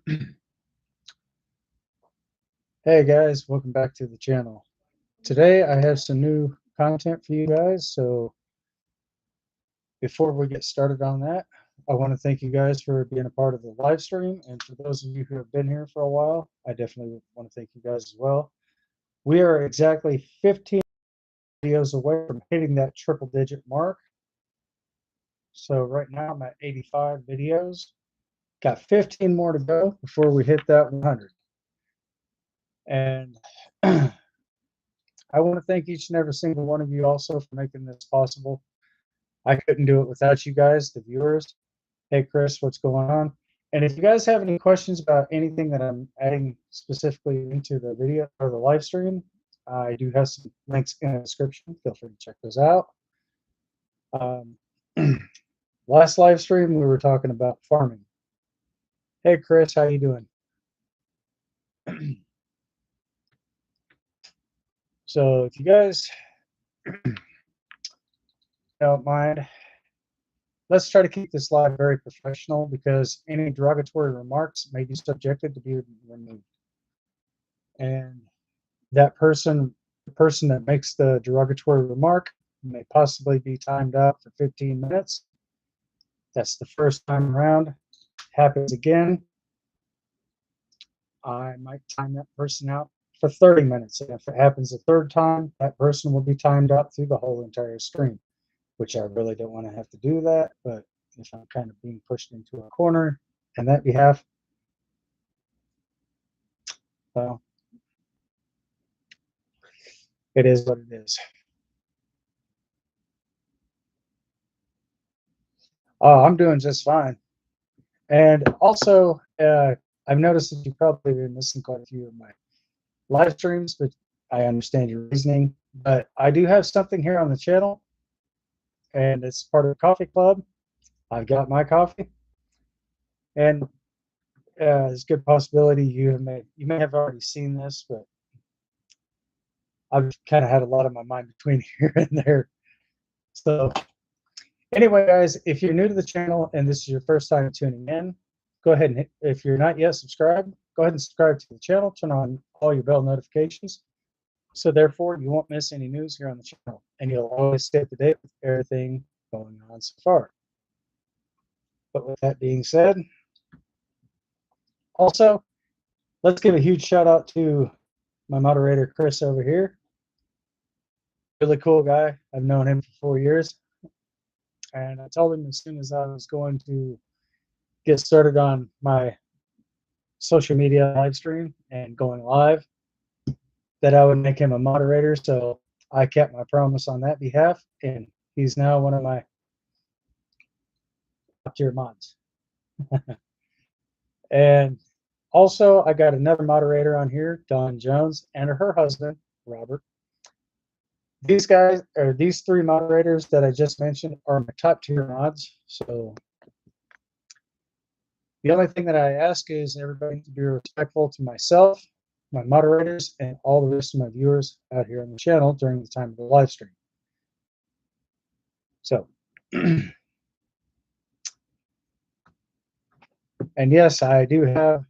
Hey guys, welcome back to the channel. Today I have some new content for you guys, so before we get started on that, I want to thank you guys for being a part of the live stream, and for those of you who have been here for a while, I definitely want to thank you guys as well. We are exactly 15 videos away from hitting that triple digit mark. So right now I'm at 85 videos. Got 15 more to go before we hit that 100. And I want to thank each and every single one of you also for making this possible. I couldn't do it without you guys, the viewers. Hey, Chris, what's going on? And if you guys have any questions about anything that I'm adding specifically into the video or the live stream, I do have some links in the description. Feel free to check those out. Um, last live stream, we were talking about farming. Hey, Chris, how you doing? So if you guys don't mind, let's try to keep this live very professional because any derogatory remarks may be subjected to be removed. And that person, the person that makes the derogatory remark, may possibly be timed out for 15 minutes. That's the first time around. Happens again, I might time that person out for 30 minutes. And if it happens a third time, that person will be timed out through the whole entire stream, which I really don't want to have to do that. But if I'm kind of being pushed into a corner in that behalf, well, it is what it is. Oh, I'm doing just fine. And also, I've noticed that you've probably been missing quite a few of my live streams, but I understand your reasoning. But I do have something here on the channel, and it's part of the coffee club. I've got my coffee, and there's a good possibility you may have already seen this, but I've kind of had a lot of my mind between here and there. So anyway, guys, if you're new to the channel and this is your first time tuning in, go ahead and if you're not yet subscribed, go ahead and subscribe to the channel, turn on all your bell notifications. So therefore, you won't miss any news here on the channel, and you'll always stay up to date with everything going on so far. But with that being said, also, let's give a huge shout out to my moderator, Chris, over here. Really cool guy. I've known him for 4 years. And I told him as soon as I was going to get started on my social media live stream and going live, that I would make him a moderator. So I kept my promise on that behalf, and he's now one of my top tier mods. And also, I got another moderator on here, Dawn Jones, and her husband, Robert. These guys, or these three moderators that I just mentioned, are my top tier mods. So the only thing that I ask is everybody to be respectful to myself, my moderators, and all the rest of my viewers out here on the channel during the time of the live stream. So, and yes, I do have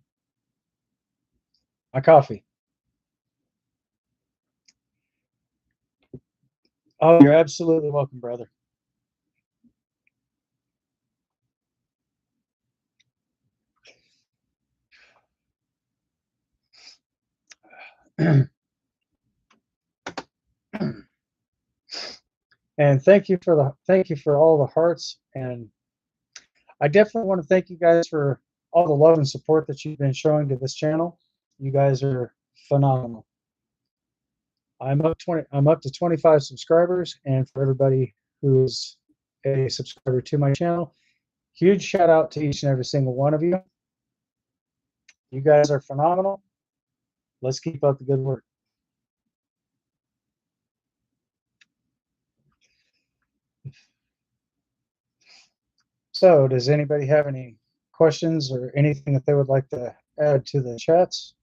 my coffee. Oh, you're absolutely welcome, brother. And thank you for all the hearts, and I definitely want to thank you guys for all the love and support that you've been showing to this channel. You guys are phenomenal. I'm up to 25 subscribers, and for everybody who is a subscriber to my channel, huge shout out to each and every single one of you. You guys are phenomenal. Let's keep up the good work. So, does anybody have any questions or anything that they would like to add to the chats?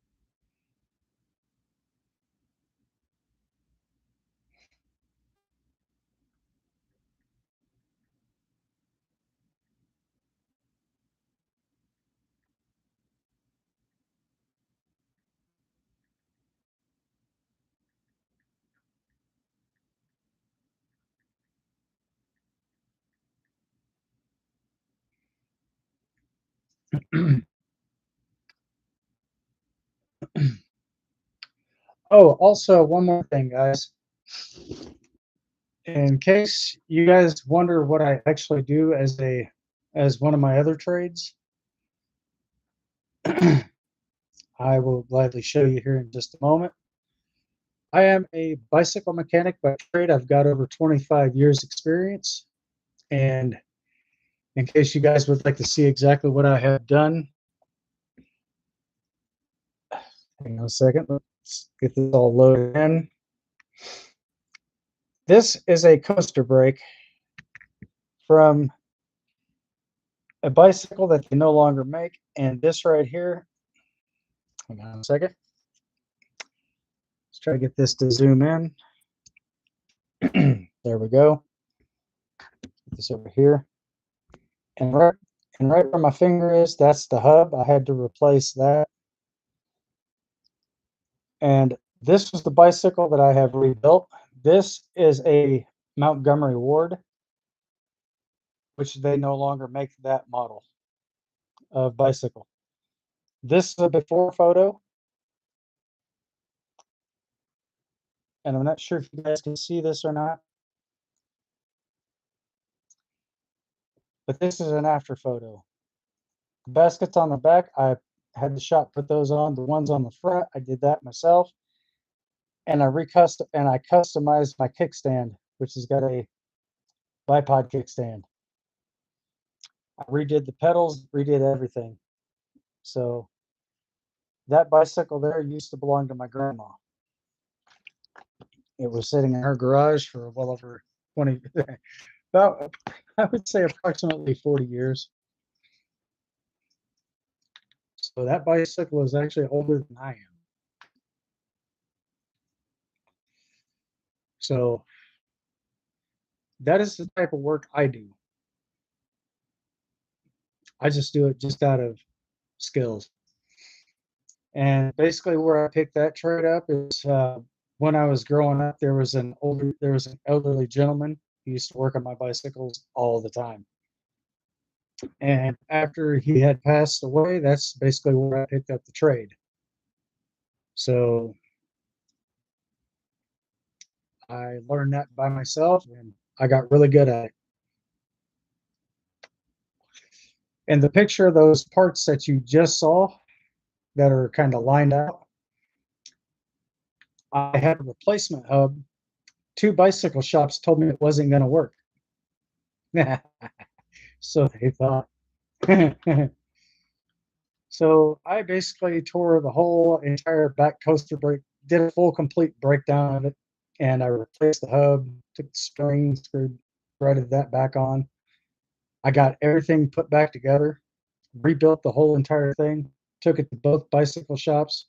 Oh, also one more thing, guys. In case you guys wonder what I actually do as one of my other trades, I will gladly show you here in just a moment. I am a bicycle mechanic by trade. I've got over 25 years experience. And in case you guys would like to see exactly what I have done, hang on a second. Let's get this all loaded in. This is a coaster brake from a bicycle that they no longer make. And this right here, hang on a second. Let's try to get this to zoom in. There we go. Put this over here. And right where my finger is, that's the hub. I had to replace that. And this was the bicycle that I have rebuilt. This is a Montgomery Ward, which they no longer make that model of bicycle. This is a before photo. And I'm not sure if you guys can see this or not, but this is an after photo. The baskets on the back, I had the shop put those on. The ones on the front, I did that myself. And I customized my kickstand, which has got a bipod kickstand. I redid the pedals, redid everything. So that bicycle there used to belong to my grandma. It was sitting in her garage for well over 20, about, I would say approximately 40 years. So that bicycle is actually older than I am. So that is the type of work I do. I just do it just out of skills. And basically where I picked that trade up is when I was growing up, there was an elderly gentleman who used to work on my bicycles all the time. And after he had passed away, that's basically where I picked up the trade. So I learned that by myself and I got really good at it. And the picture of those parts that you just saw that are kind of lined out, I had a replacement hub. Two bicycle shops told me it wasn't going to work. So they thought. So I basically tore the whole entire back coaster brake, did a full complete breakdown of it, and I replaced the hub, took the spring, threaded that back on. I got everything put back together, rebuilt the whole entire thing, took it to both bicycle shops,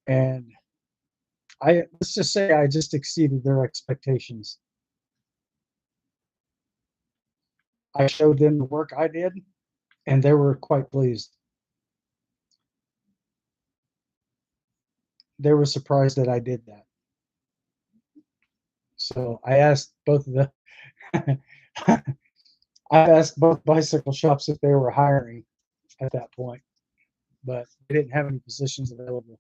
and let's just say I just exceeded their expectations. I showed them the work I did, and they were quite pleased. They were surprised that I did that. So I asked both of the I asked both bicycle shops if they were hiring at that point, but they didn't have any positions available.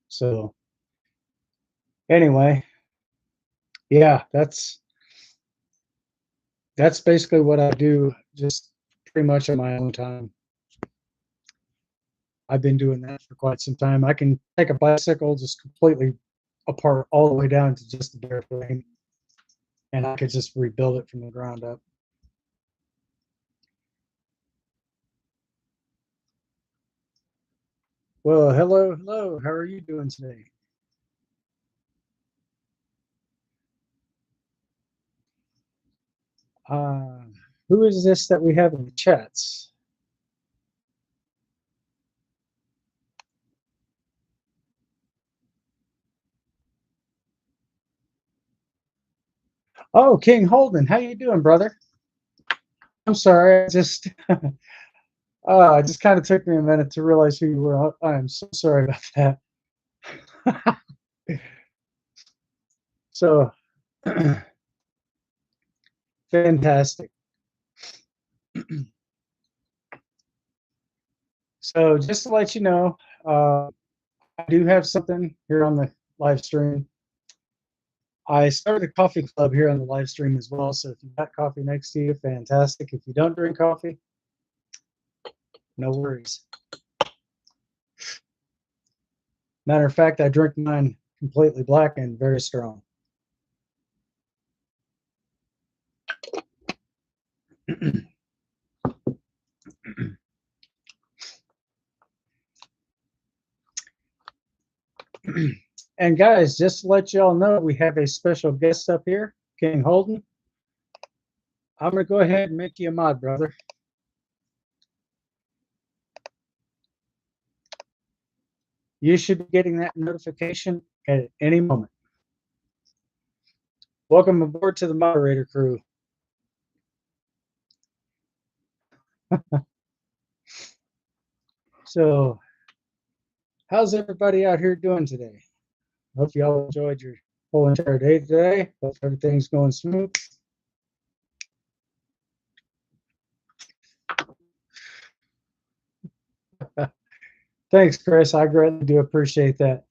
So anyway, yeah, that's basically what I do, just pretty much on my own time. I've been doing that for quite some time. I can take a bicycle just completely apart all the way down to just the bare frame, and I could just rebuild it from the ground up. Well, hello, hello. How are you doing today? Uh, who is this that we have in the chats? Oh, King Holden, how you doing, brother? I'm sorry, it just kind of took me a minute to realize who you were. I am so sorry about that. So, fantastic. So just to let you know, I do have something here on the live stream. I started a coffee club here on the live stream as well. So if you've got coffee next to you, fantastic. If you don't drink coffee, no worries. Matter of fact, I drink mine completely black and very strong. And guys, just to let y'all know, we have a special guest up here, King Holden. I'm going to go ahead and make you a mod, brother. You should be getting that notification at any moment. Welcome aboard to the moderator crew. So, how's everybody out here doing today? Hope you all enjoyed your whole entire day today. Hope everything's going smooth. Thanks, Chris. I greatly do appreciate that.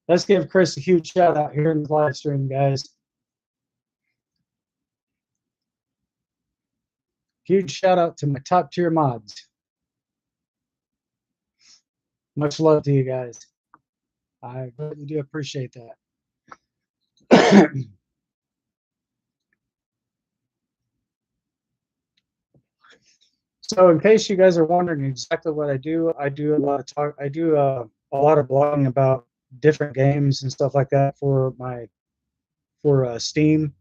Let's give Chris a huge shout out here in the live stream, guys. Huge shout out to my top tier mods. Much love to you guys. I really do appreciate that. So in case you guys are wondering exactly what I do a lot of talk. I do a lot of blogging about different games and stuff like that for Steam.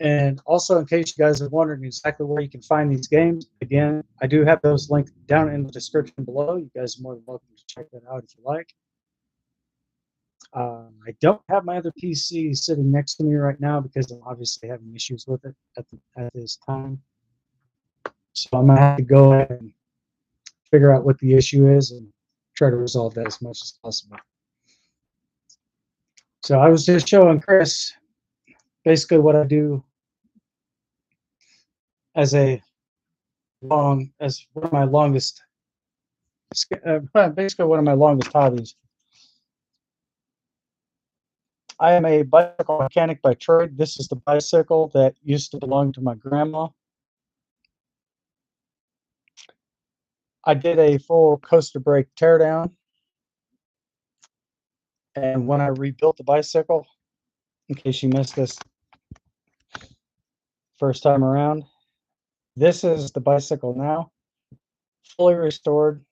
And also, in case you guys are wondering exactly where you can find these games, again, I do have those linked down in the description below. You guys are more than welcome to check that out if you like. I don't have my other PC sitting next to me right now because I'm obviously having issues with it at this time. So I'm going to have to go ahead and figure out what the issue is and try to resolve that as much as possible. So I was just showing Chris basically what I do as one of my longest, basically one of my longest hobbies. I am a bicycle mechanic by trade. This is the bicycle that used to belong to my grandma. I did a full coaster brake teardown. And when I rebuilt the bicycle, in case you missed this first time around, this is the bicycle now, fully restored,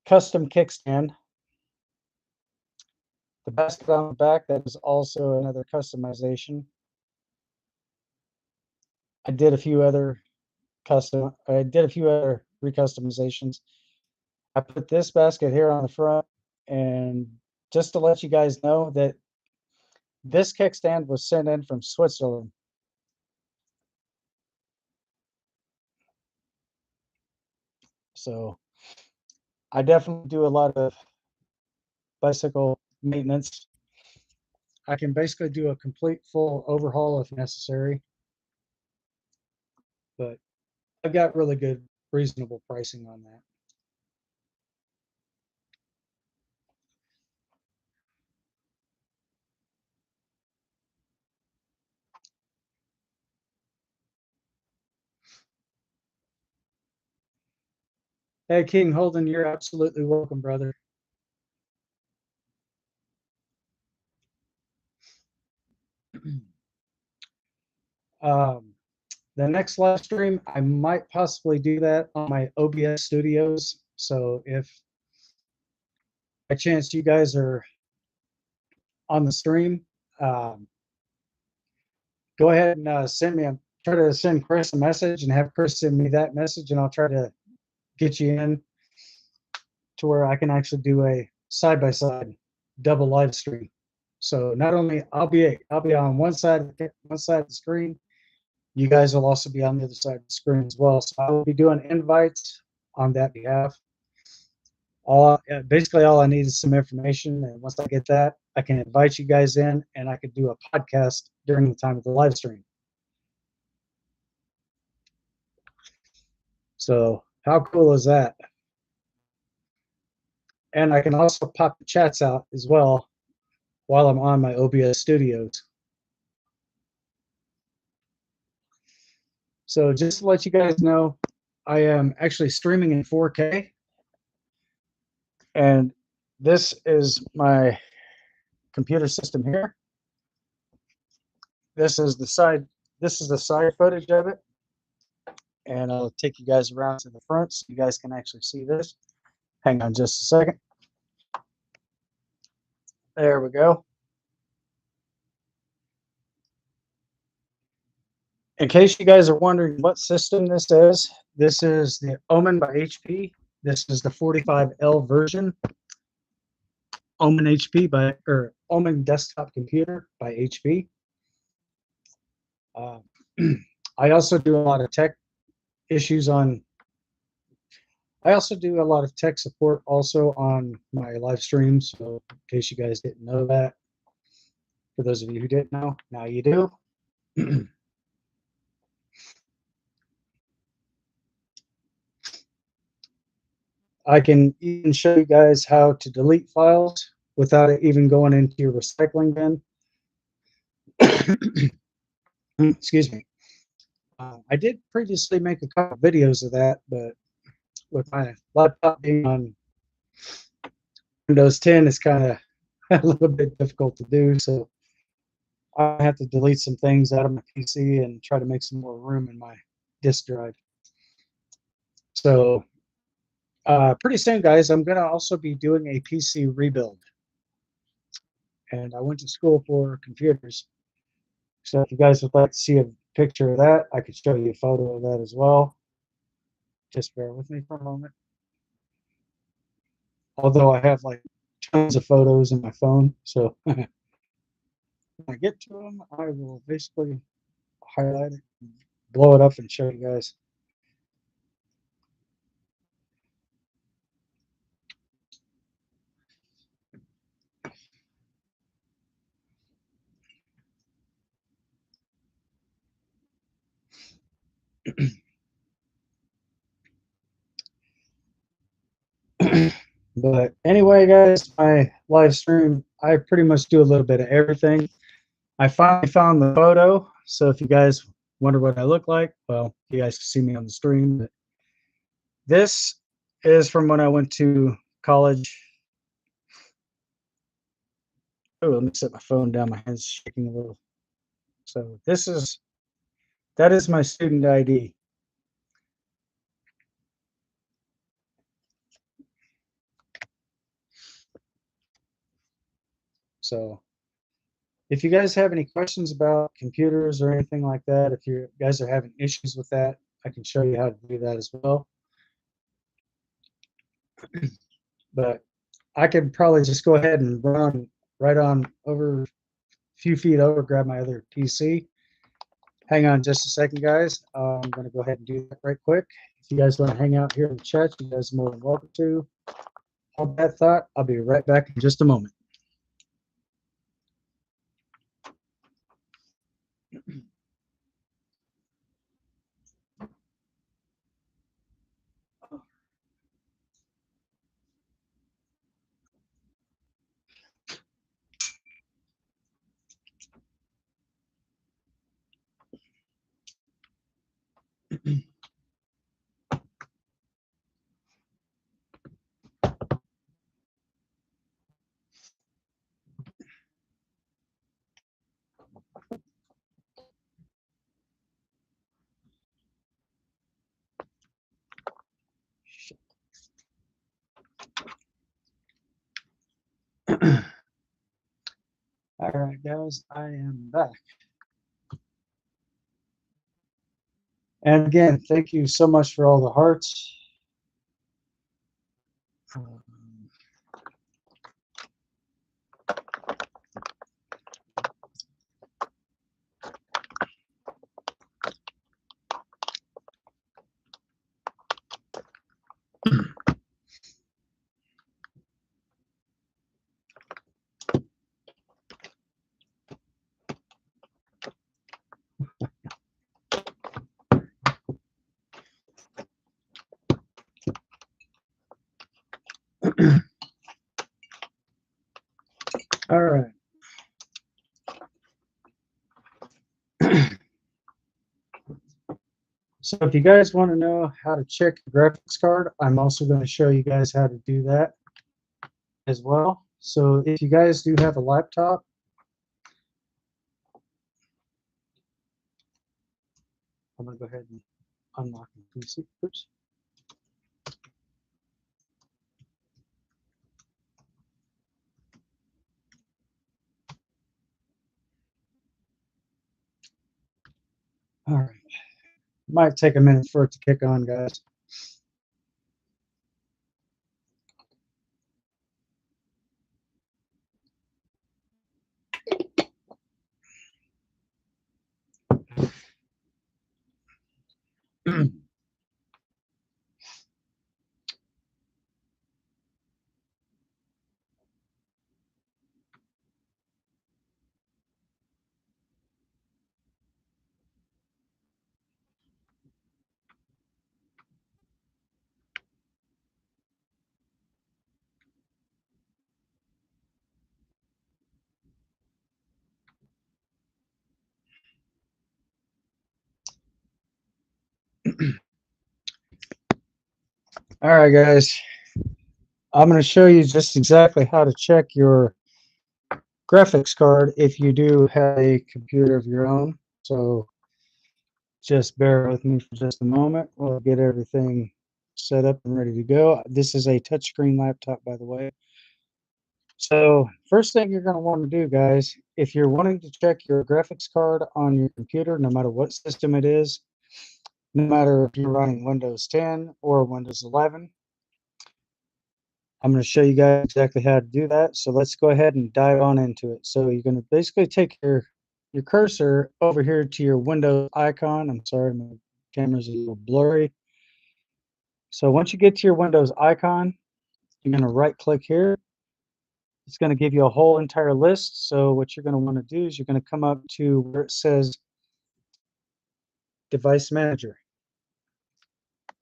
custom kickstand. The basket on the back, that is also another customization. I did a few other recustomizations. I put this basket here on the front, and just to let you guys know that this kickstand was sent in from Switzerland. So I definitely do a lot of bicycle maintenance. I can basically do a complete full overhaul if necessary, but I've got really good, reasonable pricing on that. Hey, King Holden, you're absolutely welcome, brother. The next live stream, I might possibly do that on my OBS studios. So if by chance you guys are on the stream, go ahead and try to send Chris a message and have Chris send me that message, and I'll try to get you in to where I can actually do a side-by-side double live stream. So not only I'll be on one side of the screen, you guys will also be on the other side of the screen as well. So I will be doing invites on that behalf. Basically all I need is some information, and once I get that, I can invite you guys in, and I could do a podcast during the time of the live stream. So how cool is that? And I can also pop the chats out as well while I'm on my OBS studios. So just to let you guys know, I am actually streaming in 4K, and this is my computer system here. This is the side footage of it, and I'll take you guys around to the front so you guys can actually see this. Hang on just a second. There we go. In case you guys are wondering what system this is the Omen by HP. This is the 45L version. Omen HP or Omen desktop computer by HP. I also do a lot of tech issues on. I also do a lot of tech support also on my live streams. So in case you guys didn't know that, for those of you who didn't know, now you do. I can even show you guys how to delete files without it even going into your recycling bin. Excuse me. I did previously make a couple videos of that, but with my laptop being on Windows 10, it's kind of a little bit difficult to do. So I have to delete some things out of my PC and try to make some more room in my disk drive. So pretty soon, guys, I'm going to also be doing a PC rebuild. And I went to school for computers. So if you guys would like to see a picture of that, I could show you a photo of that as well. Just bear with me for a moment. Although I have like tons of photos in my phone, so when I get to them, I will basically highlight it, blow it up, and show you guys. But anyway, guys, my live stream, I pretty much do a little bit of everything. I finally found the photo, so if you guys wonder what I look like, well, you guys can see me on the stream. But this is from when I went to college. Oh, let me set my phone down. My hand's shaking a little. So that is my student ID. So if you guys have any questions about computers or anything like that, if you guys are having issues with that, I can show you how to do that as well. But I could probably just go ahead and run right on over a few feet over, grab my other PC. Hang on just a second, guys. I'm going to go ahead and do that right quick. If you guys want to hang out here in the chat, you guys are more than welcome to. Hold that thought. I'll be right back in just a moment. All right, guys, I am back. And again, thank you so much for all the hearts. So if you guys want to know how to check your graphics card, I'm also going to show you guys how to do that as well. So if you guys do have a laptop, I'm going to go ahead and unlock the PC first. All right. Might take a minute for it to kick on, guys. All right, guys. I'm going to show you just exactly how to check your graphics card if you do have a computer of your own. So just bear with me for just a moment. We'll get everything set up and ready to go. This is a touchscreen laptop, by the way. So first thing you're going to want to do, guys, if you're wanting to check your graphics card on your computer, no matter what system it is, no matter if you're running Windows 10 or Windows 11, I'm going to show you guys exactly how to do that. So let's go ahead and dive on into it. So you're going to basically take your cursor over here to your Windows icon. I'm sorry, my camera's a little blurry. So once you get to your Windows icon, you're going to right click here. It's going to give you a whole entire list. So what you're going to want to do is you're going to come up to where it says Device Manager.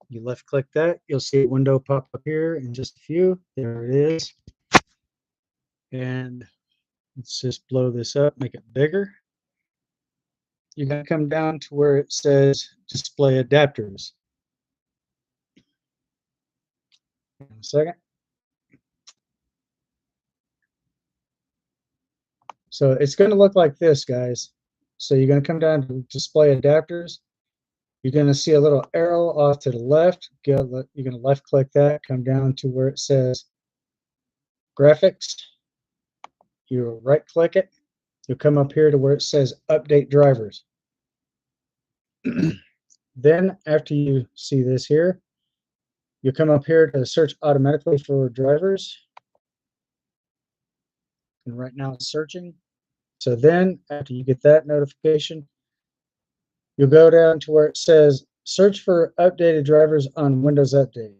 You left click that, you'll see a window pop up here in just a few. There it is. And let's just blow this up, make it bigger. You're going to come down to where it says Display Adapters. In a second. So it's going to look like this, guys. So you're going to come down to Display Adapters. You're going to see a little arrow off to the left. You're going to left click that, come down to where it says Graphics. You right click it. You'll come up here to where it says Update Drivers. Then after you see this here, you come up here to search automatically for drivers. And right now it's searching. So then after you get that notification, you'll go down to where it says search for updated drivers on Windows Update.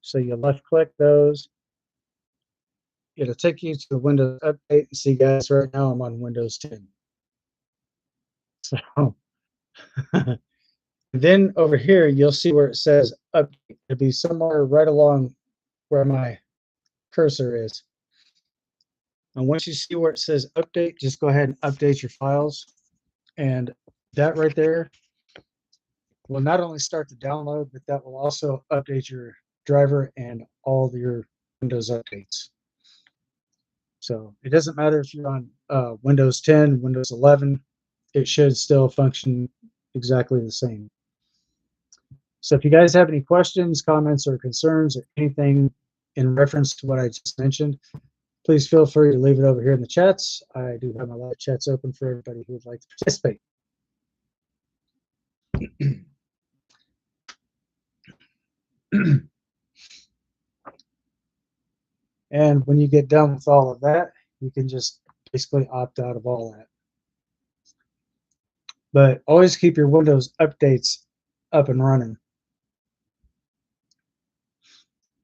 So you left click those. It'll take you to the Windows Update. See, guys, right now I'm on Windows 10. So then over here, you'll see where it says update. It'll be somewhere right along where my cursor is. And once you see where it says update, just go ahead and update your files. And that right there will not only start the download, but that will also update your driver and all of your Windows updates. So it doesn't matter if you're on Windows 10, Windows 11, it should still function exactly the same. So if you guys have any questions, comments, or concerns, or anything in reference to what I just mentioned, please feel free to leave it over here in the chats. I do have my live chats open for everybody who would like to participate. And when you get done with all of that, you can just basically opt out of all that. But always keep your Windows updates up and running.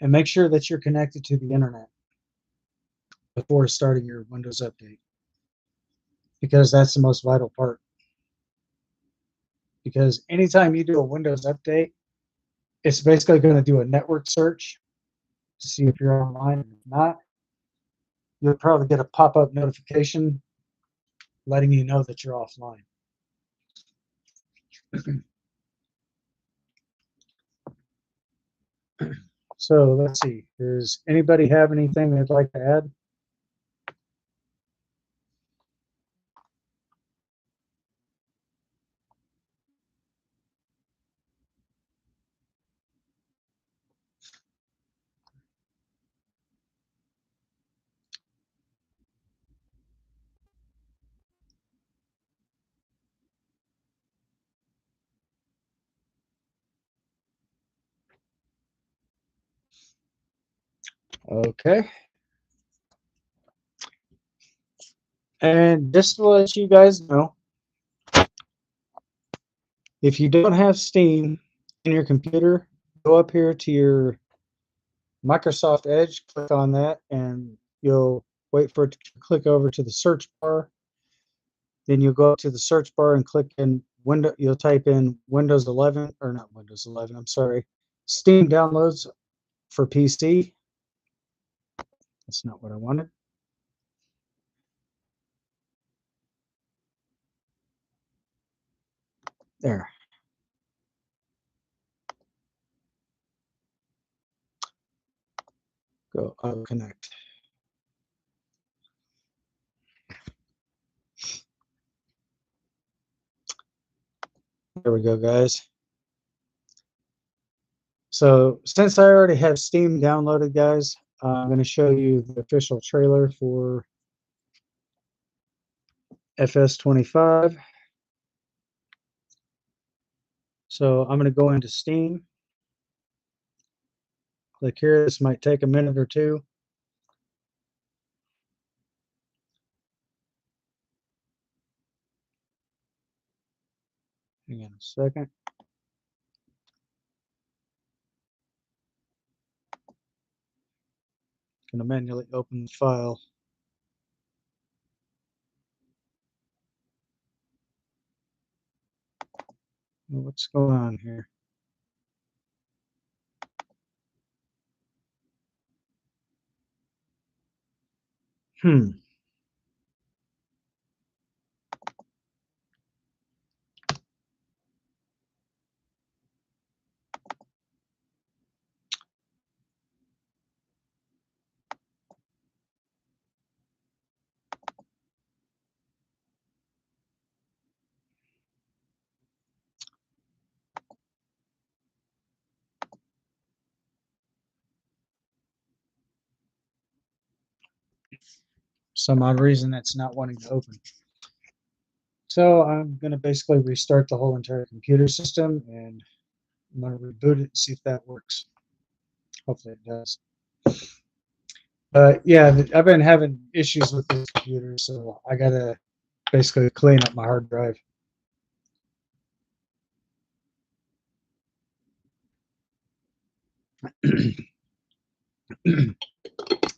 And make sure that you're connected to the internet before starting your Windows update, because that's the most vital part. Because anytime you do a Windows update, it's basically going to do a network search to see if you're online. If not, you'll probably get a pop-up notification letting you know that you're offline. So let's see. Does anybody have anything they'd like to add? Okay. And just to let you guys know, if you don't have Steam in your computer, go up here to your Microsoft Edge, click on that, and you'll wait for it to click over to the search bar. Then you'll go up to the search bar and click in window. You'll type in Windows 11, or not Windows 11, I'm sorry, Steam downloads for PC. That's not what I wanted. There. Go auto connect. There we go, guys. So since I already have Steam downloaded, guys, I'm going to show you the official trailer for FS25. So I'm going to go into Steam. Click here. This might take a minute or two. Hang on a second. Going to manually open the file. What's going on here? Some odd reason that's not wanting to open. So I'm going to basically restart the whole entire computer system, and I'm going to reboot it and see if that works. Hopefully it does. Yeah, I've been having issues with this computer, so I got to basically clean up my hard drive.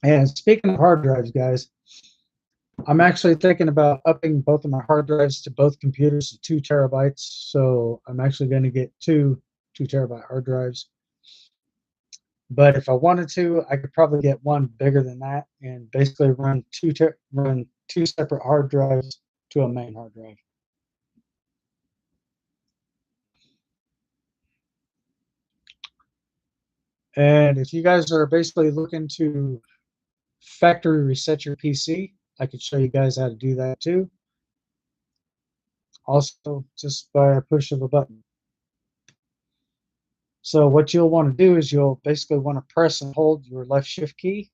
And speaking of hard drives, guys, I'm actually thinking about upping both of my hard drives to both computers to 2 terabytes. So I'm actually going to get two terabyte hard drives. But if I wanted to, I could probably get one bigger than that and basically run two separate hard drives to a main hard drive. And if you guys are basically looking to factory reset your PC, I could show you guys how to do that too. Also, just by a push of a button. So what you'll want to do is you'll basically want to press and hold your left shift key.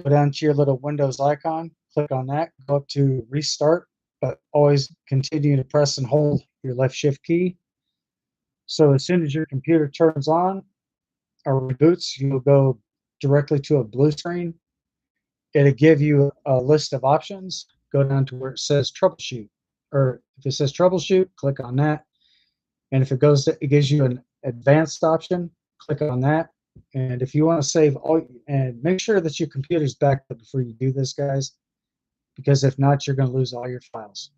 Go down to your little Windows icon, click on that, go up to restart, but always continue to press and hold your left shift key. So as soon as your computer turns on or reboots, you'll go directly to a blue screen. It'll give you a list of options. Go down to where it says troubleshoot, or if it says troubleshoot, click on that. And if it gives you an advanced option, click on that. And if you want to save all, and make sure that your computer's backed up before you do this, guys, because if not, you're going to lose all your files.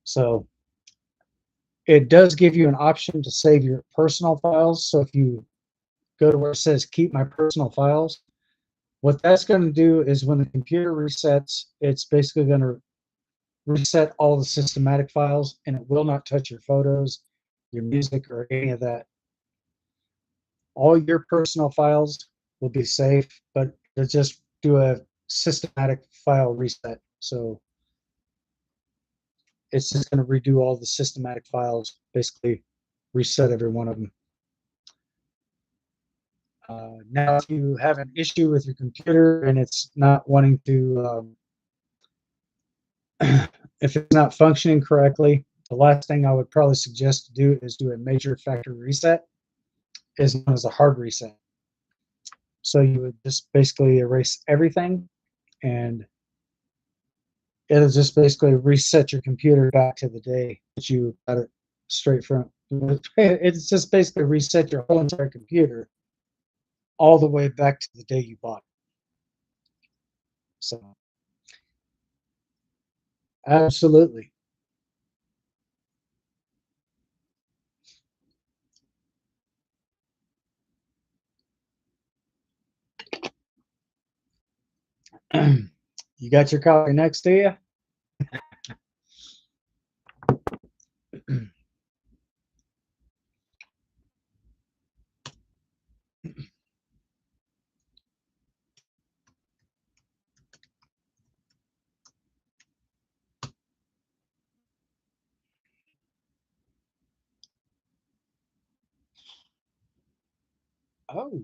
So it does give you an option to save your personal files. So if you go to where it says keep my personal files, what that's going to do is when the computer resets, it's basically going to reset all the systematic files, and it will not touch your photos, your music, or any of that. All your personal files will be safe, but it'll just do a systematic file reset. So it's just going to redo all the systematic files, basically reset every one of them. Now, if you have an issue with your computer and it's not wanting to, if it's not functioning correctly, the last thing I would probably suggest to do is do a major factory reset, is known as a hard reset. So you would just basically erase everything, and it'll just basically reset your computer back to the day that you got it straight from. It's just basically reset your whole entire computer all the way back to the day you bought it. So, absolutely. You got your coffee next to you? Oh,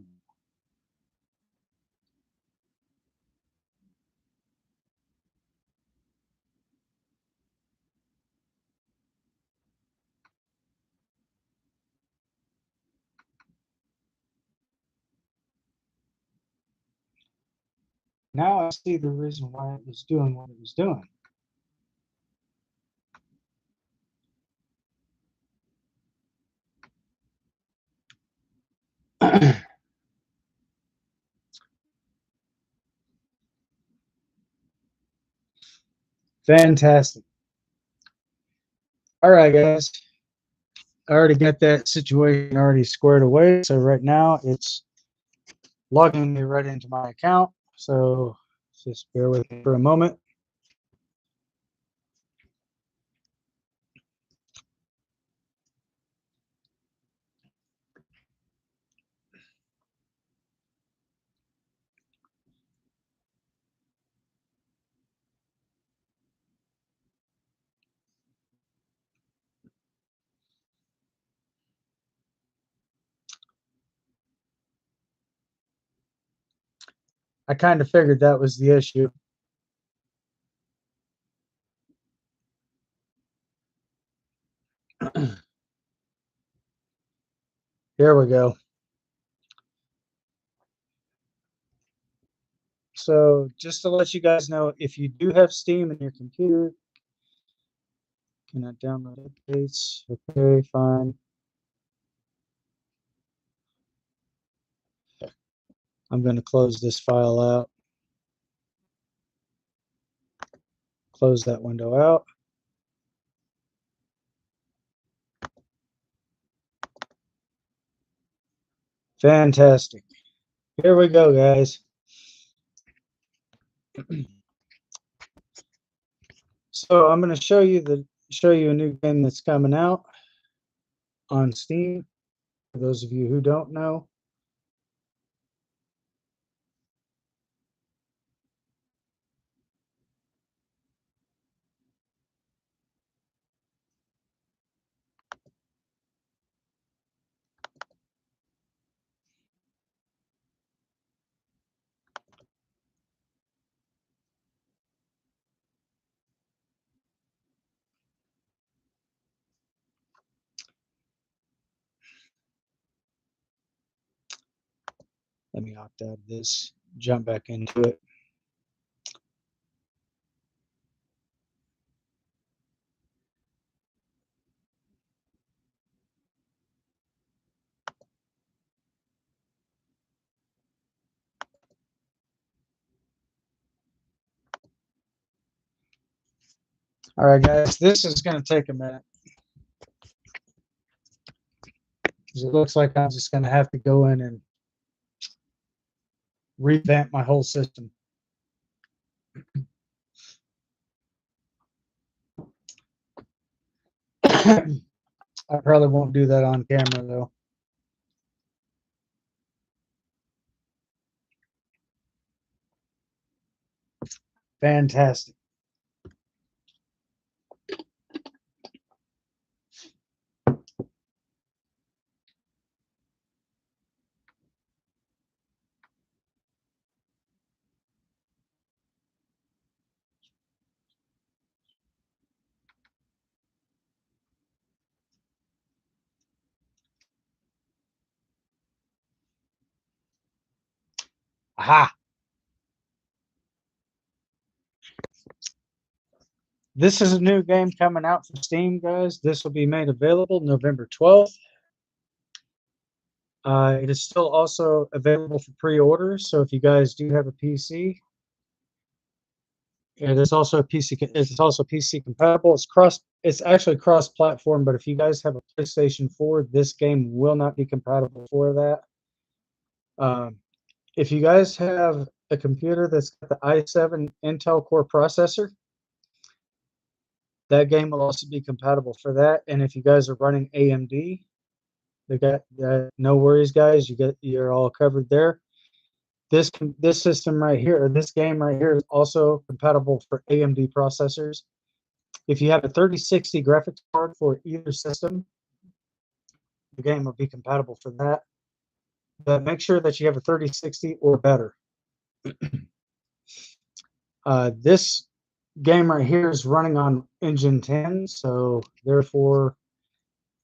now I see the reason why it was doing what it was doing. Fantastic. All right, guys. I already got that situation already squared away. So right now it's logging me right into my account. So just bear with me for a moment. I kind of figured that was the issue. Here we go. So just to let you guys know, if you do have Steam in your computer, cannot download updates. Okay, fine. I'm going to close this file out. Close that window out. Fantastic. Here we go, guys. So I'm going to show you a new game that's coming out on Steam. For those of you who don't know, let me opt out of this, jump back into it. All right, guys, this is going to take a minute because it looks like I'm just going to have to go in and revamp my whole system. I probably won't do that on camera, though. Fantastic. Aha! This is a new game coming out for Steam, guys. This will be made available November 12th. It is still also available for pre-order, so if you guys do have a PC, it is also PC. It's also PC compatible. It's actually cross-platform, but if you guys have a PlayStation 4, this game will not be compatible for that. If you guys have a computer that's got the i7 Intel Core processor, that game will also be compatible for that. And if you guys are running AMD, no worries, guys. You're all covered there. This system right here, or this game right here, is also compatible for AMD processors. If you have a 3060 graphics card for either system, the game will be compatible for that. But make sure that you have a 3060 or better. This game right here is running on Engine 10, so therefore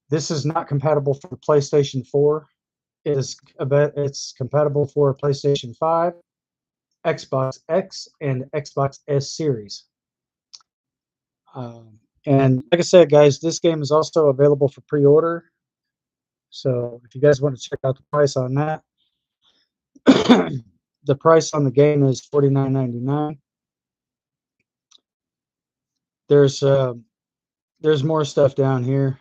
this is not compatible for the PlayStation 4. It's compatible for PlayStation 5, Xbox X, and Xbox S series. And like I said, guys, this game is also available for pre-order. So if you guys want to check out the price on that, the price on the game is $49.99. There's more stuff down here.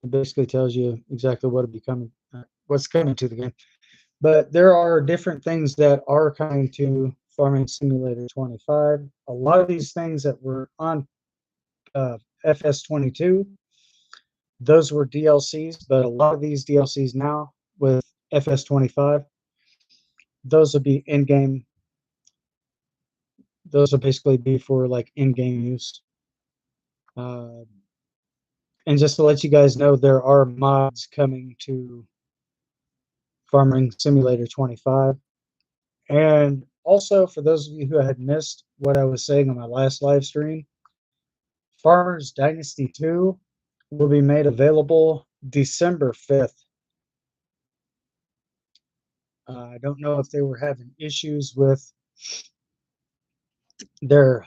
It basically tells you exactly what's coming to the game. But there are different things that are coming to Farming Simulator 25. A lot of these things that were on FS22, those were DLCs, but a lot of these DLCs now with FS25, those will be in-game. Those will basically be for like in-game use. And just to let you guys know, there are mods coming to Farming Simulator 25. And also, for those of you who had missed what I was saying on my last live stream, Farmers Dynasty 2 will be made available December 5th. I don't know if they were having issues with their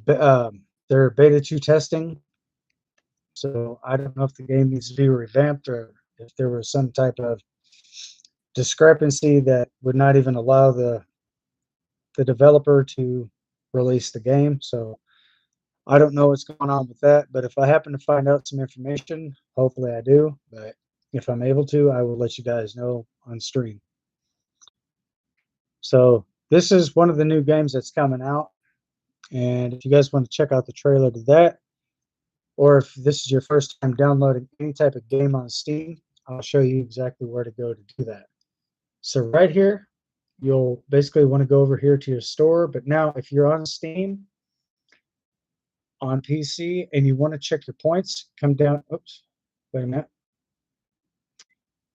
beta 2 testing. So I don't know if the game needs to be revamped or if there was some type of discrepancy that would not even allow the developer to release the game. So I don't know what's going on with that, but if I happen to find out some information, hopefully I do. But if I'm able to, I will let you guys know on stream. So this is one of the new games that's coming out. And if you guys want to check out the trailer to that, or if this is your first time downloading any type of game on Steam, I'll show you exactly where to go to do that. So right here, you'll basically want to go over here to your store. But now if you're on Steam, on PC, and you want to check your points, come down. Oops, wait a minute.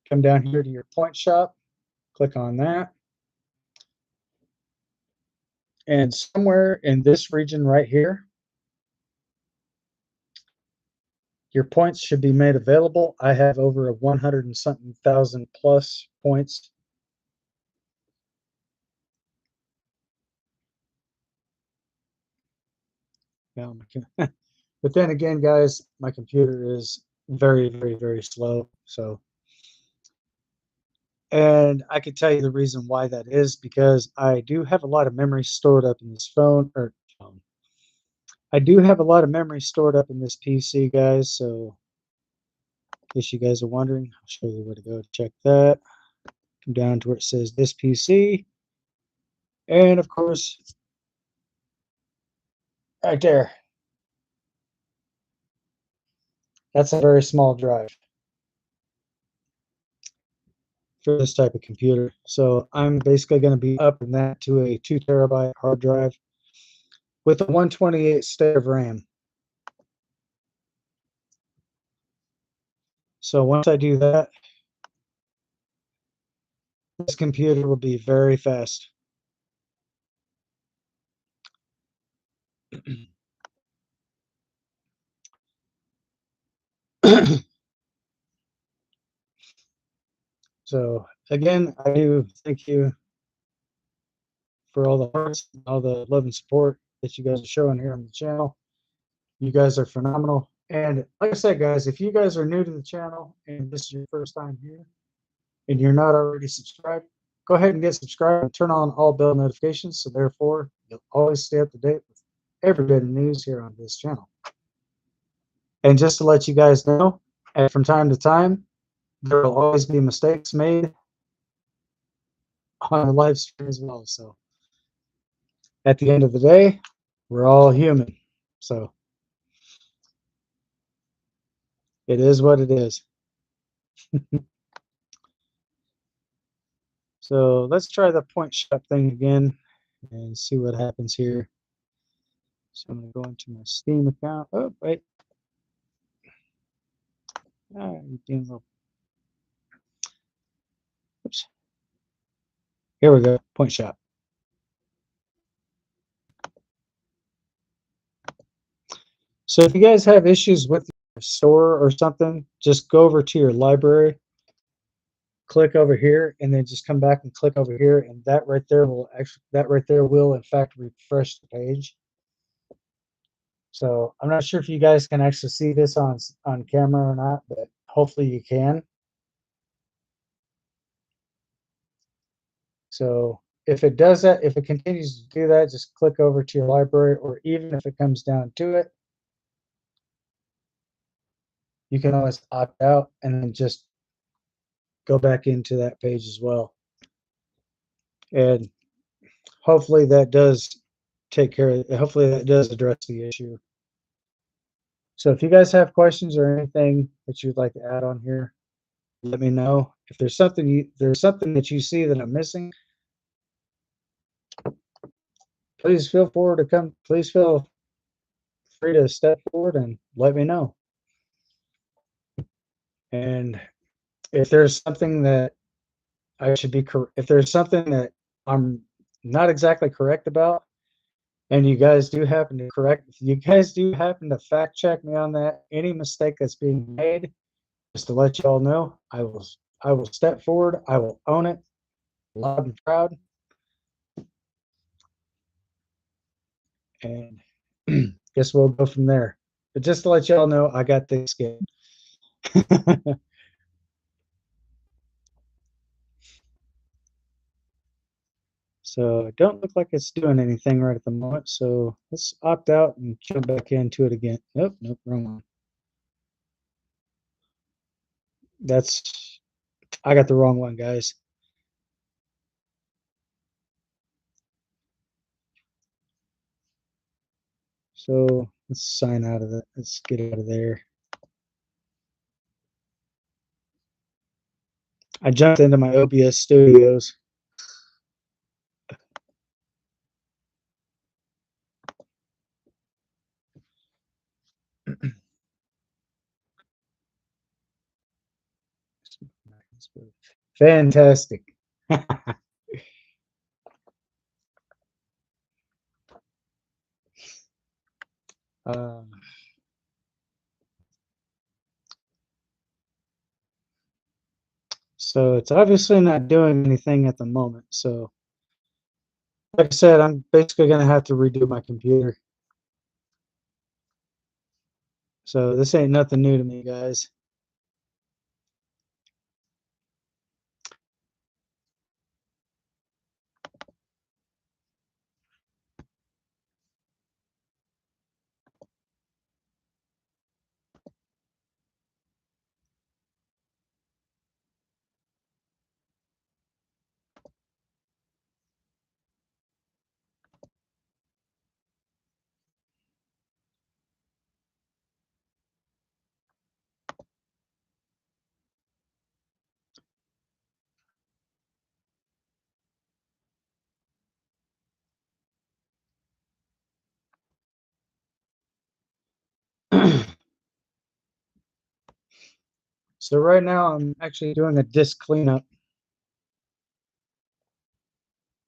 Come down here to your point shop, click on that. And somewhere in this region right here, your points should be made available. I have over 100 and something thousand plus points. But then again, guys, my computer is very, very, very slow. So, and I can tell you the reason why that is because I do have a lot of memory stored up in this phone. I do have a lot of memory stored up in this PC, guys. So, in case you guys are wondering, I'll show you where to go to check that. Come down to where it says this PC. And of course, right there, that's a very small drive. for this type of computer. So I'm basically going to be upping that to a 2 terabyte hard drive with a 128 state of RAM. So once I do that, this computer will be very fast. So again, I do thank you for all the hearts, all the love and support that you guys are showing here on the channel. You guys are phenomenal. And like I said, guys, if you guys are new to the channel and this is your first time here and you're not already subscribed, go ahead and get subscribed and turn on all bell notifications. So therefore, you'll always stay up to date with every bit of news here on this channel. And just to let you guys know, and from time to time, there will always be mistakes made on the live stream as well. So at the end of the day, we're all human. So it is what it is. So let's try the point shot thing again and see what happens here. So I'm going to go into my Steam account. Oh, wait. Oops. Here we go. Point shot. So if you guys have issues with your store or something, just go over to your library, click over here, and then just come back and click over here, and that right there will in fact refresh the page. So I'm not sure if you guys can actually see this on camera or not, but hopefully you can. So if it does that, if it continues to do that, just click over to your library, or even if it comes down to it, you can always opt out and then just go back into that page as well. And hopefully that does take care of it. Hopefully that does address the issue. So if you guys have questions or anything that you'd like to add on here, let me know. If there's something that you see that I'm missing, please feel free to step forward and let me know. And if there's something that if there's something that I'm not exactly correct about, and you guys do happen to fact check me on that, any mistake that's being made, just to let you all know, I will step forward, I will own it loud and proud. And guess we'll go from there. But just to let y'all know, I got thick skin. So it don't look like it's doing anything right at the moment. So let's opt out and jump back into it again. Nope, nope, wrong one. I got the wrong one, guys. So let's sign out of that. Let's get out of there. I jumped into my OBS Studios. Fantastic. um, so it's obviously not doing anything at the moment. So like I said, I'm basically going to have to redo my computer. So this ain't nothing new to me, guys. So right now I'm actually doing a disk cleanup.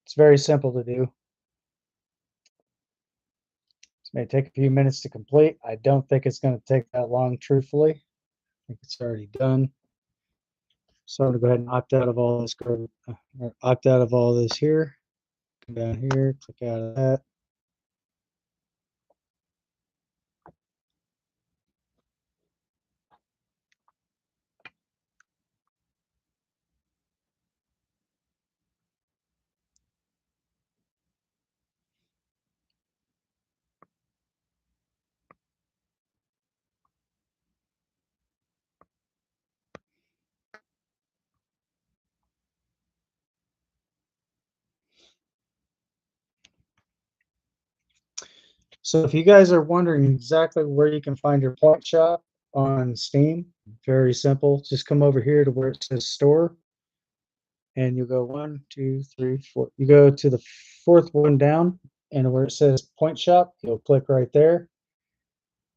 It's very simple to do. It may take a few minutes to complete. I don't think it's going to take that long, truthfully. I think it's already done. So I'm going to go ahead and opt out of all this, opt out of all this here. Come down here, click out of that. So if you guys are wondering exactly where you can find your point shop on Steam, very simple. Just come over here to where it says store, and you go 1, 2, 3, 4. You go to the fourth one down, and where it says point shop, you'll click right there.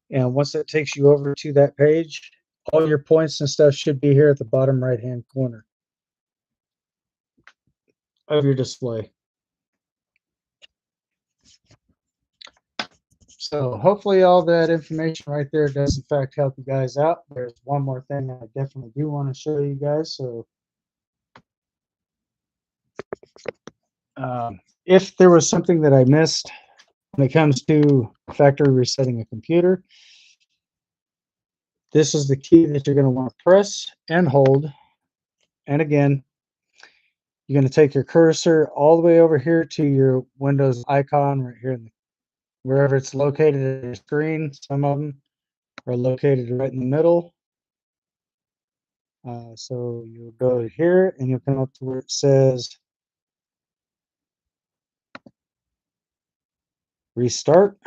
And once that takes you over to that page, all your points and stuff should be here at the bottom right hand corner of your display. So hopefully all that information right there does in fact help you guys out. There's one more thing I definitely do want to show you guys. So if there was something that I missed when it comes to factory resetting a computer, this is the key that you're going to want to press and hold. And again, you're going to take your cursor all the way over here to your Windows icon right here in the, wherever it's located in your screen. Some of them are located right in the middle. So you'll go here and you'll come up to where it says restart.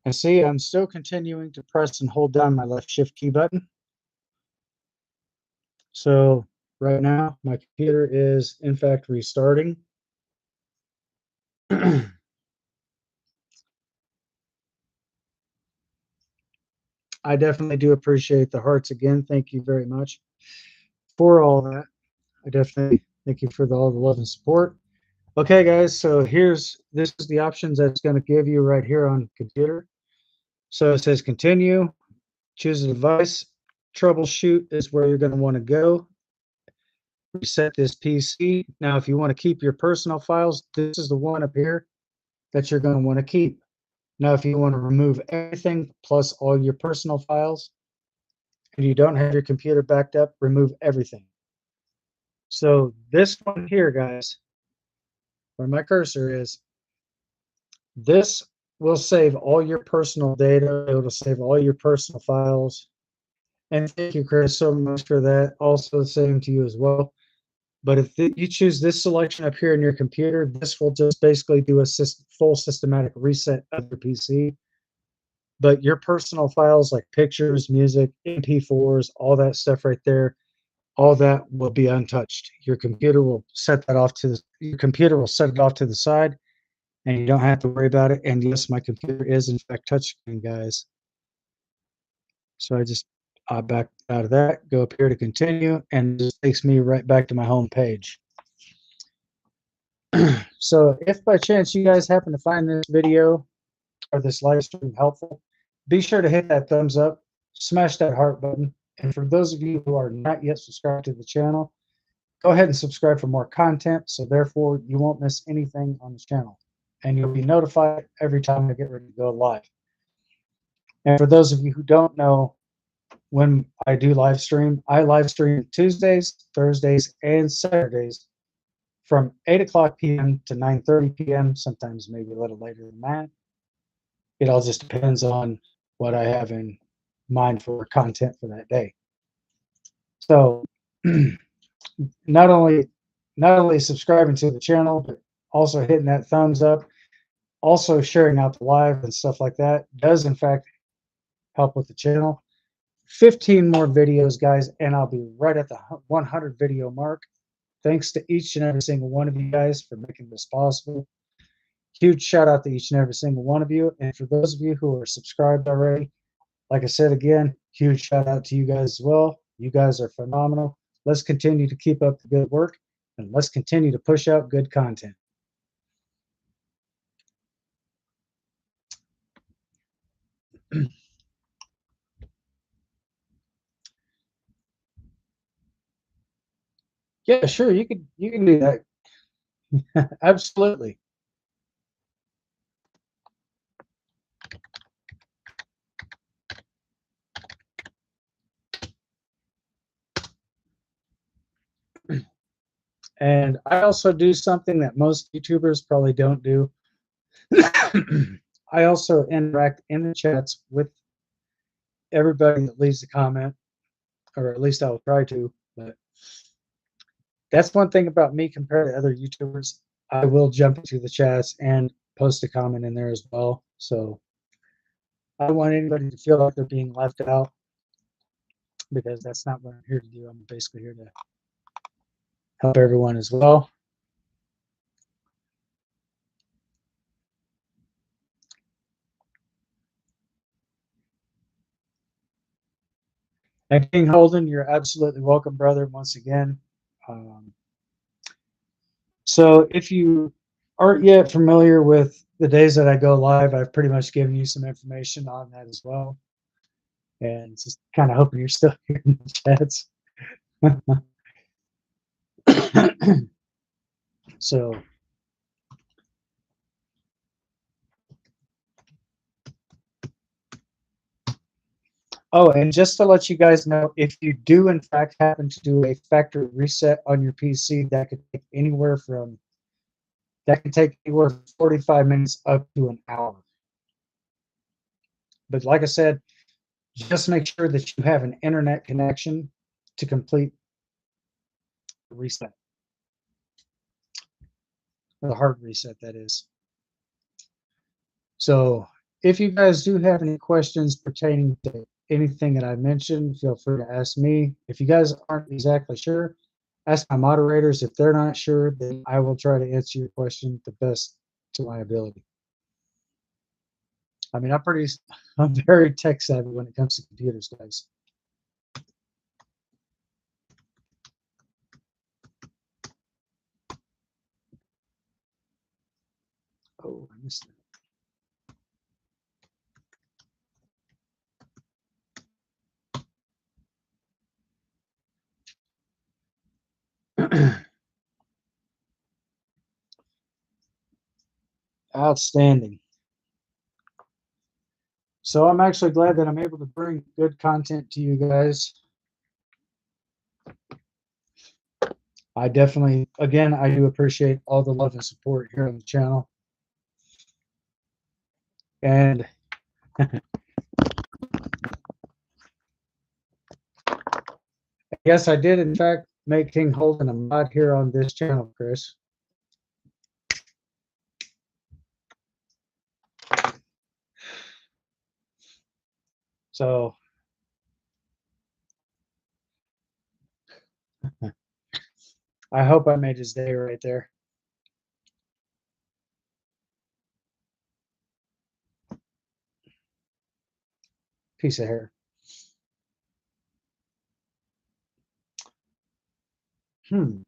And see, I'm still continuing to press and hold down my left shift key button. So right now my computer is in fact restarting. I definitely do appreciate the hearts again. Thank you very much for all that. I definitely thank you for all the love and support. Okay, guys, so this is the options that it's going to give you right here on computer. So it says continue, choose a device, troubleshoot is where you're going to want to go. Reset this PC. Now, if you want to keep your personal files, this is the one up here that you're going to want to keep. Now, if you want to remove everything plus all your personal files, and you don't have your computer backed up, remove everything. So this one here, guys, where my cursor is, this will save all your personal data. It'll save all your personal files. And thank you, Chris, so much for that. Also the same to you as well. But if you choose this selection up here in your computer, this will just basically do a full systematic reset of your PC. But your personal files like pictures, music, MP4s, all that stuff right there, all that will be untouched. Your computer will set that off to your computer will set it off to the side, and you don't have to worry about it. And yes, my computer is in fact touchscreen, guys. So I just back out of that, go up here to continue, and it just takes me right back to my home page. So if by chance you guys happen to find this video or this live stream helpful, be sure to hit that thumbs up, smash that heart button. And for those of you who are not yet subscribed to the channel, go ahead and subscribe for more content. So therefore you won't miss anything on the channel, and you'll be notified every time I get ready to go live. And for those of you who don't know, when I do live stream, I live stream Tuesdays, Thursdays, and Saturdays from 8 o'clock p.m. to 9:30 p.m., sometimes maybe a little later than that. It all just depends on what I have in mind for content for that day. So not only subscribing to the channel, but also hitting that thumbs up, also sharing out the live and stuff like that does in fact help with the channel. 15 more videos, guys, and I'll be right at the 100 video mark. Thanks to each and every single one of you guys for making this possible. Huge shout out to each and every single one of you. And for those of you who are subscribed already, Like I said again, huge shout out to you guys as well. You guys are phenomenal. Let's continue to keep up the good work, and let's continue to push out good content. Yeah, sure, you can do that. Absolutely. And I also do something that most YouTubers probably don't do. I also interact in the chats with everybody that leaves a comment, or at least I will try to. But that's one thing about me compared to other YouTubers. I will jump into the chats and post a comment in there as well. So I don't want anybody to feel like they're being left out, because that's not what I'm here to do. I'm basically here to help everyone as well. And King Holden, you're absolutely welcome, brother, once again. Um, so if you aren't yet familiar with the days that I go live, I've pretty much given you some information on that as well. And just kind of hoping you're still here in the chats. So, oh, and just to let you guys know, if you do in fact happen to do a factory reset on your PC, that can take anywhere from 45 minutes up to an hour. But like I said, just make sure that you have an internet connection to complete the reset, the hard reset, that is. So if you guys do have any questions pertaining to anything that I mentioned, feel free to ask me. If you guys aren't exactly sure, ask my moderators. If they're not sure, then I will try to answer your question the best to my ability. I mean, I'm very tech savvy when it comes to computers, guys. Oh, I missed it. Outstanding. So I'm actually glad that I'm able to bring good content to you guys. I definitely, again, I do appreciate all the love and support here on the channel. And yes, I did in fact make King Holden a mod here on this channel, Chris. So I hope I made his day right there. Piece of hair. Hmm.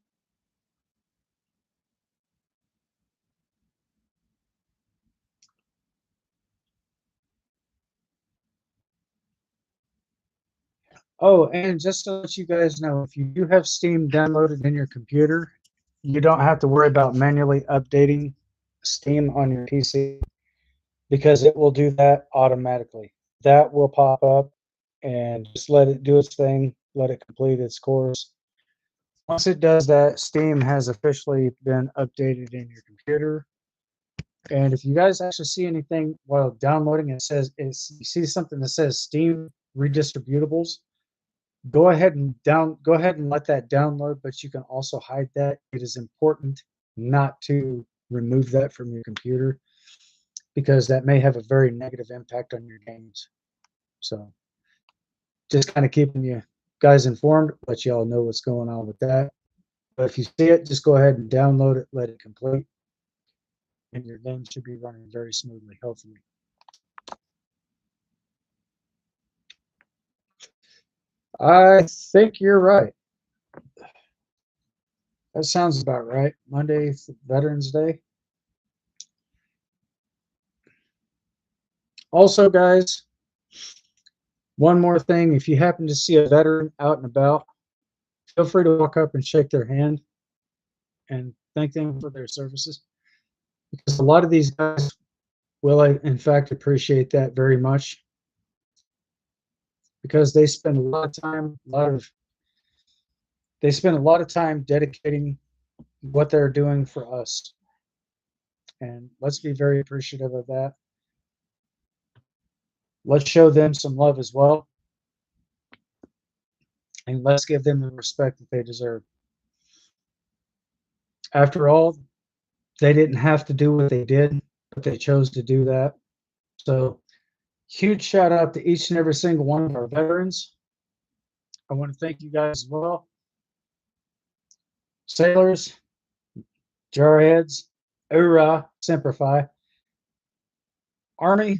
Oh, and just to let you guys know, if you do have Steam downloaded in your computer, you don't have to worry about manually updating Steam on your PC, because it will do that automatically. That will pop up, and just let it do its thing, let it complete its course. Once it does that, Steam has officially been updated in your computer. And if you guys actually see anything while downloading, you see something that says Steam redistributables, go ahead and let that download, but you can also hide that. It is important not to remove that from your computer, because that may have a very negative impact on your games. So just kind of keeping you guys informed, let you all know what's going on with that. But if you see it, just go ahead and download it, let it complete, and your game should be running very smoothly, hopefully. I think you're right. That sounds about right. Monday, Veterans Day. Also, guys, one more thing. If you happen to see a veteran out and about, feel free to walk up and shake their hand and thank them for their services. Because a lot of these guys will, in fact, appreciate that very much because they spend a lot of time, they spend a lot of time dedicating what they're doing for us. And let's be very appreciative of that. Let's show them some love as well. And let's give them the respect that they deserve. After all, they didn't have to do what they did, but they chose to do that. So, huge shout out to each and every single one of our veterans. I want to thank you guys as well. Sailors, jarheads, hoorah, semper fi, Army,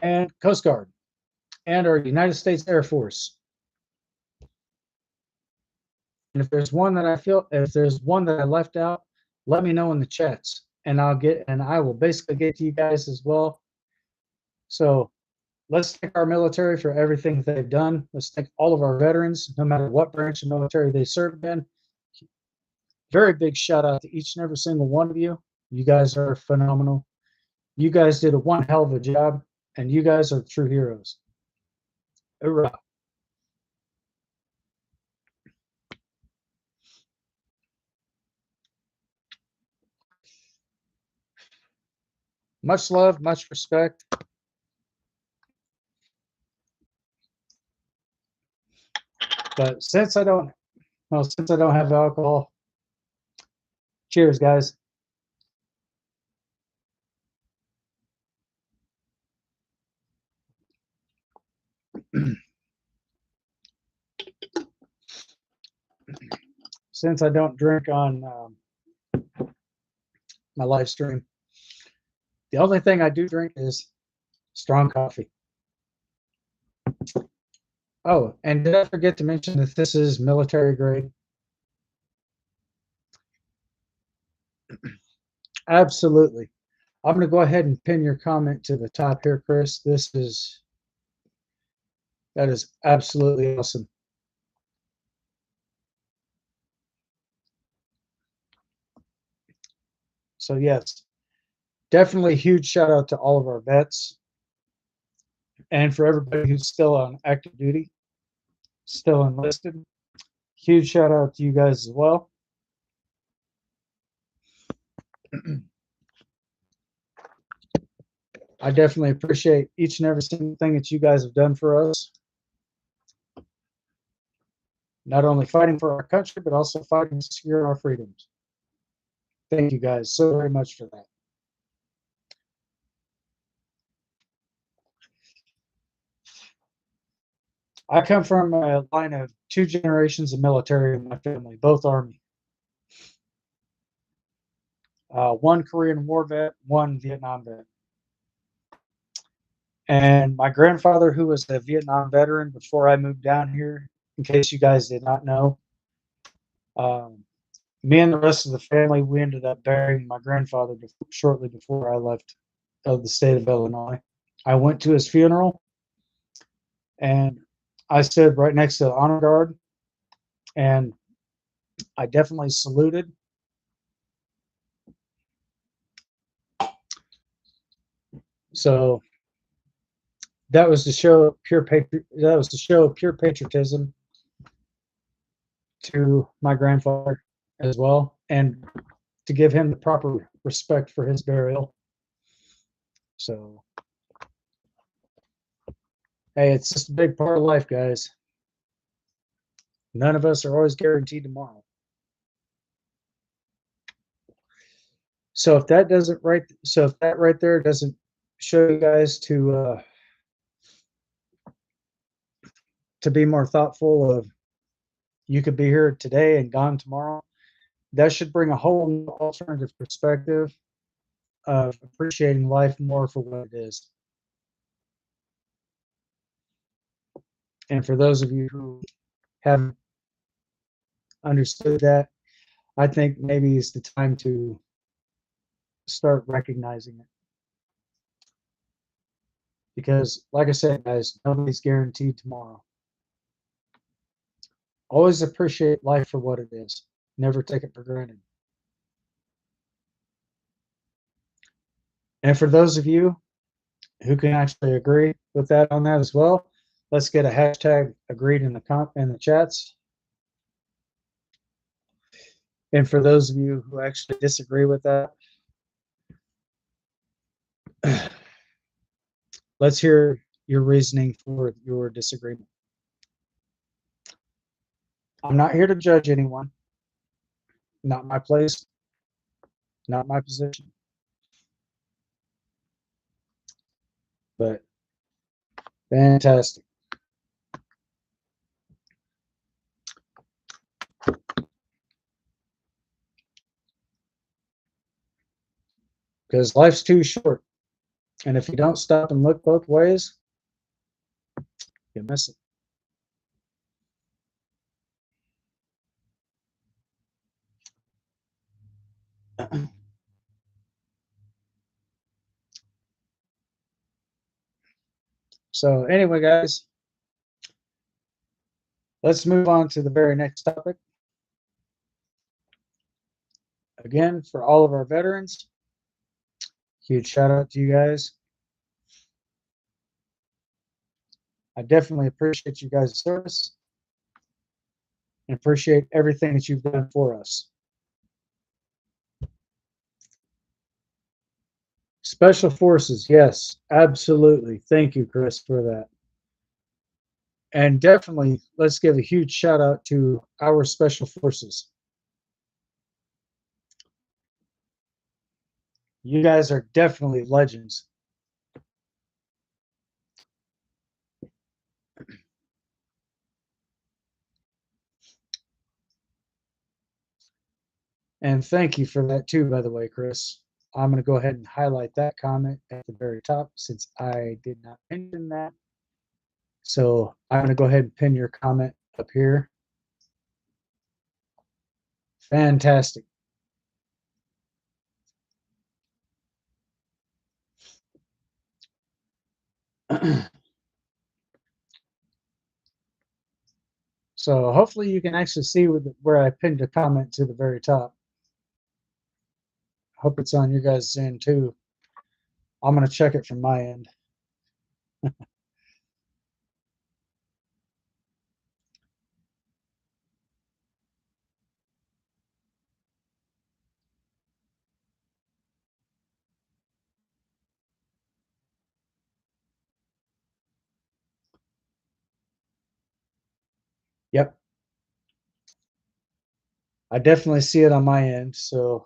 and Coast Guard, and our United States Air Force. And if there's one that I left out, let me know in the chats, and I will basically get to you guys as well. So let's thank our military for everything that they've done. Let's thank all of our veterans, no matter what branch of military they served in. Very big shout out to each and every single one of you. You guys are phenomenal. You guys did a one hell of a job, and you guys are true heroes. Hoorah. Much love, much respect. But since I don't have alcohol, cheers, guys. Since I don't drink on my live stream, the only thing I do drink is strong coffee. Oh, and did I forget to mention that this is military grade? Absolutely. I'm going to go ahead and pin your comment to the top here, Chris. That is absolutely awesome. So yes, definitely a huge shout out to all of our vets and for everybody who's still on active duty, still enlisted. Huge shout out to you guys as well. I definitely appreciate each and every single thing that you guys have done for us. Not only fighting for our country, but also fighting to secure our freedoms. Thank you guys so very much for that. I come from a line of 2 generations of military in my family, both Army. One Korean War vet, one Vietnam vet. And my grandfather, who was a Vietnam veteran before I moved down here, in case you guys did not know, me and the rest of the family, we ended up burying my grandfather shortly before I left the state of Illinois. I went to his funeral, and I stood right next to the honor guard, and I definitely saluted. So that was to show pure patriotism to my grandfather as well, and to give him the proper respect for his burial. So, hey, it's just a big part of life, guys. None of us are always guaranteed tomorrow. So if that right there doesn't show you guys to be more thoughtful of, you could be here today and gone tomorrow, that should bring a whole new alternative perspective of appreciating life more for what it is. And for those of you who haven't understood that, I think maybe it's the time to start recognizing it. Because, like I said, guys, nobody's guaranteed tomorrow. Always appreciate life for what it is. Never take it for granted. And for those of you who can actually agree with that on that as well, let's get a hashtag agreed in the chats. And for those of you who actually disagree with that, let's hear your reasoning for your disagreement. I'm not here to judge anyone. Not my place, not my position. But fantastic. Because life's too short. And if you don't stop and look both ways, you miss it. So anyway, guys, let's move on to the very next topic. Again, for all of our veterans, huge shout out to you guys. I definitely appreciate you guys' service and appreciate everything that you've done for us. Special Forces, yes, absolutely. Thank you, Chris, for that. And definitely, let's give a huge shout out to our Special Forces. You guys are definitely legends. And thank you for that too, by the way, Chris. I'm going to go ahead and highlight that comment at the very top since I did not mention that. So I'm going to go ahead and pin your comment up here. Fantastic. So hopefully you can actually see where I pinned a comment to the very top. Hope it's on your guys' end too. I'm going to check it from my end. Yep. I definitely see it on my end, so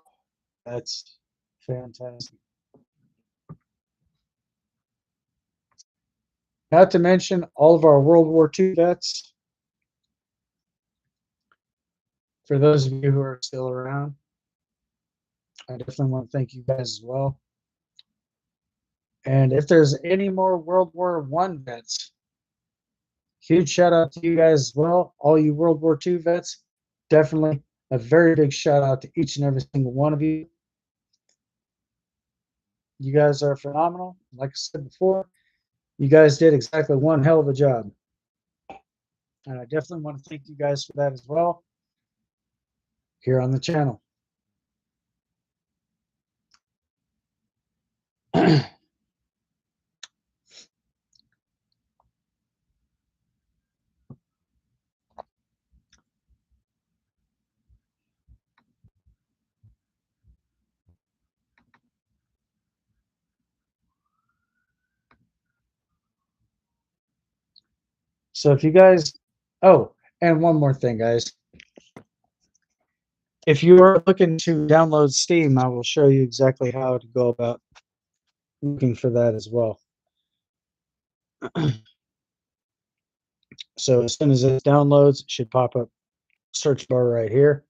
that's fantastic. Not to mention all of our World War II vets. For those of you who are still around, I definitely want to thank you guys as well. And if there's any more World War I vets, huge shout out to you guys as well. All you World War II vets, definitely a very big shout out to each and every single one of you. You guys are phenomenal. Like I said before, you guys did exactly one hell of a job. And I definitely want to thank you guys for that as well here on the channel. So if you guys, oh, and one more thing, guys. If you are looking to download Steam, I will show you exactly how to go about looking for that as well. So as soon as it downloads, it should pop up search bar right here,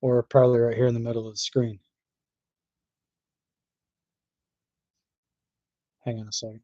or probably right here in the middle of the screen. Hang on a second.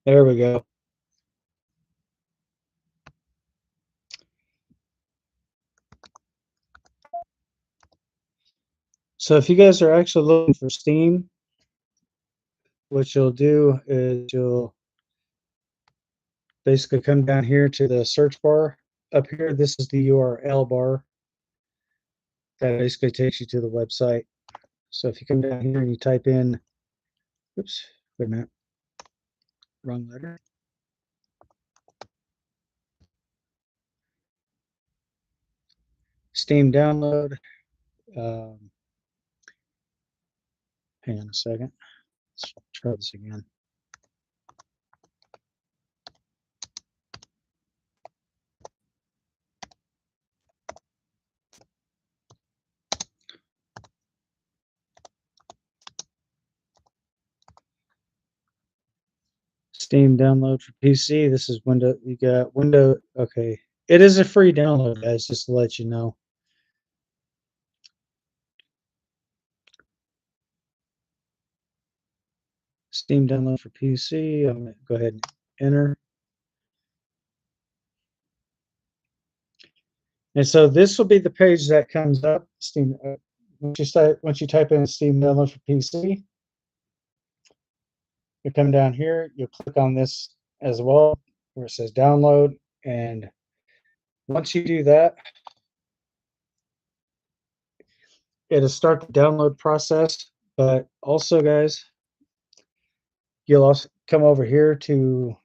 There we go. So if you guys are actually looking for Steam, what you'll do is you'll basically come down here to the search bar. Up here, this is the URL bar that basically takes you to the website. So if you come down here and you type in, oops, wait a minute, wrong letter. Steam download. Um, hang on a second. Let's try this again. Steam download for PC. This is window. You got window. Okay. It is a free download, guys, just to let you know. Steam download for PC. I'm going to go ahead and enter. And so this will be the page that comes up. Steam. Once you type in Steam download for PC, you come down here. You'll click on this as well, where it says download. And once you do that, it'll start the download process. But also, guys, you'll also come over here to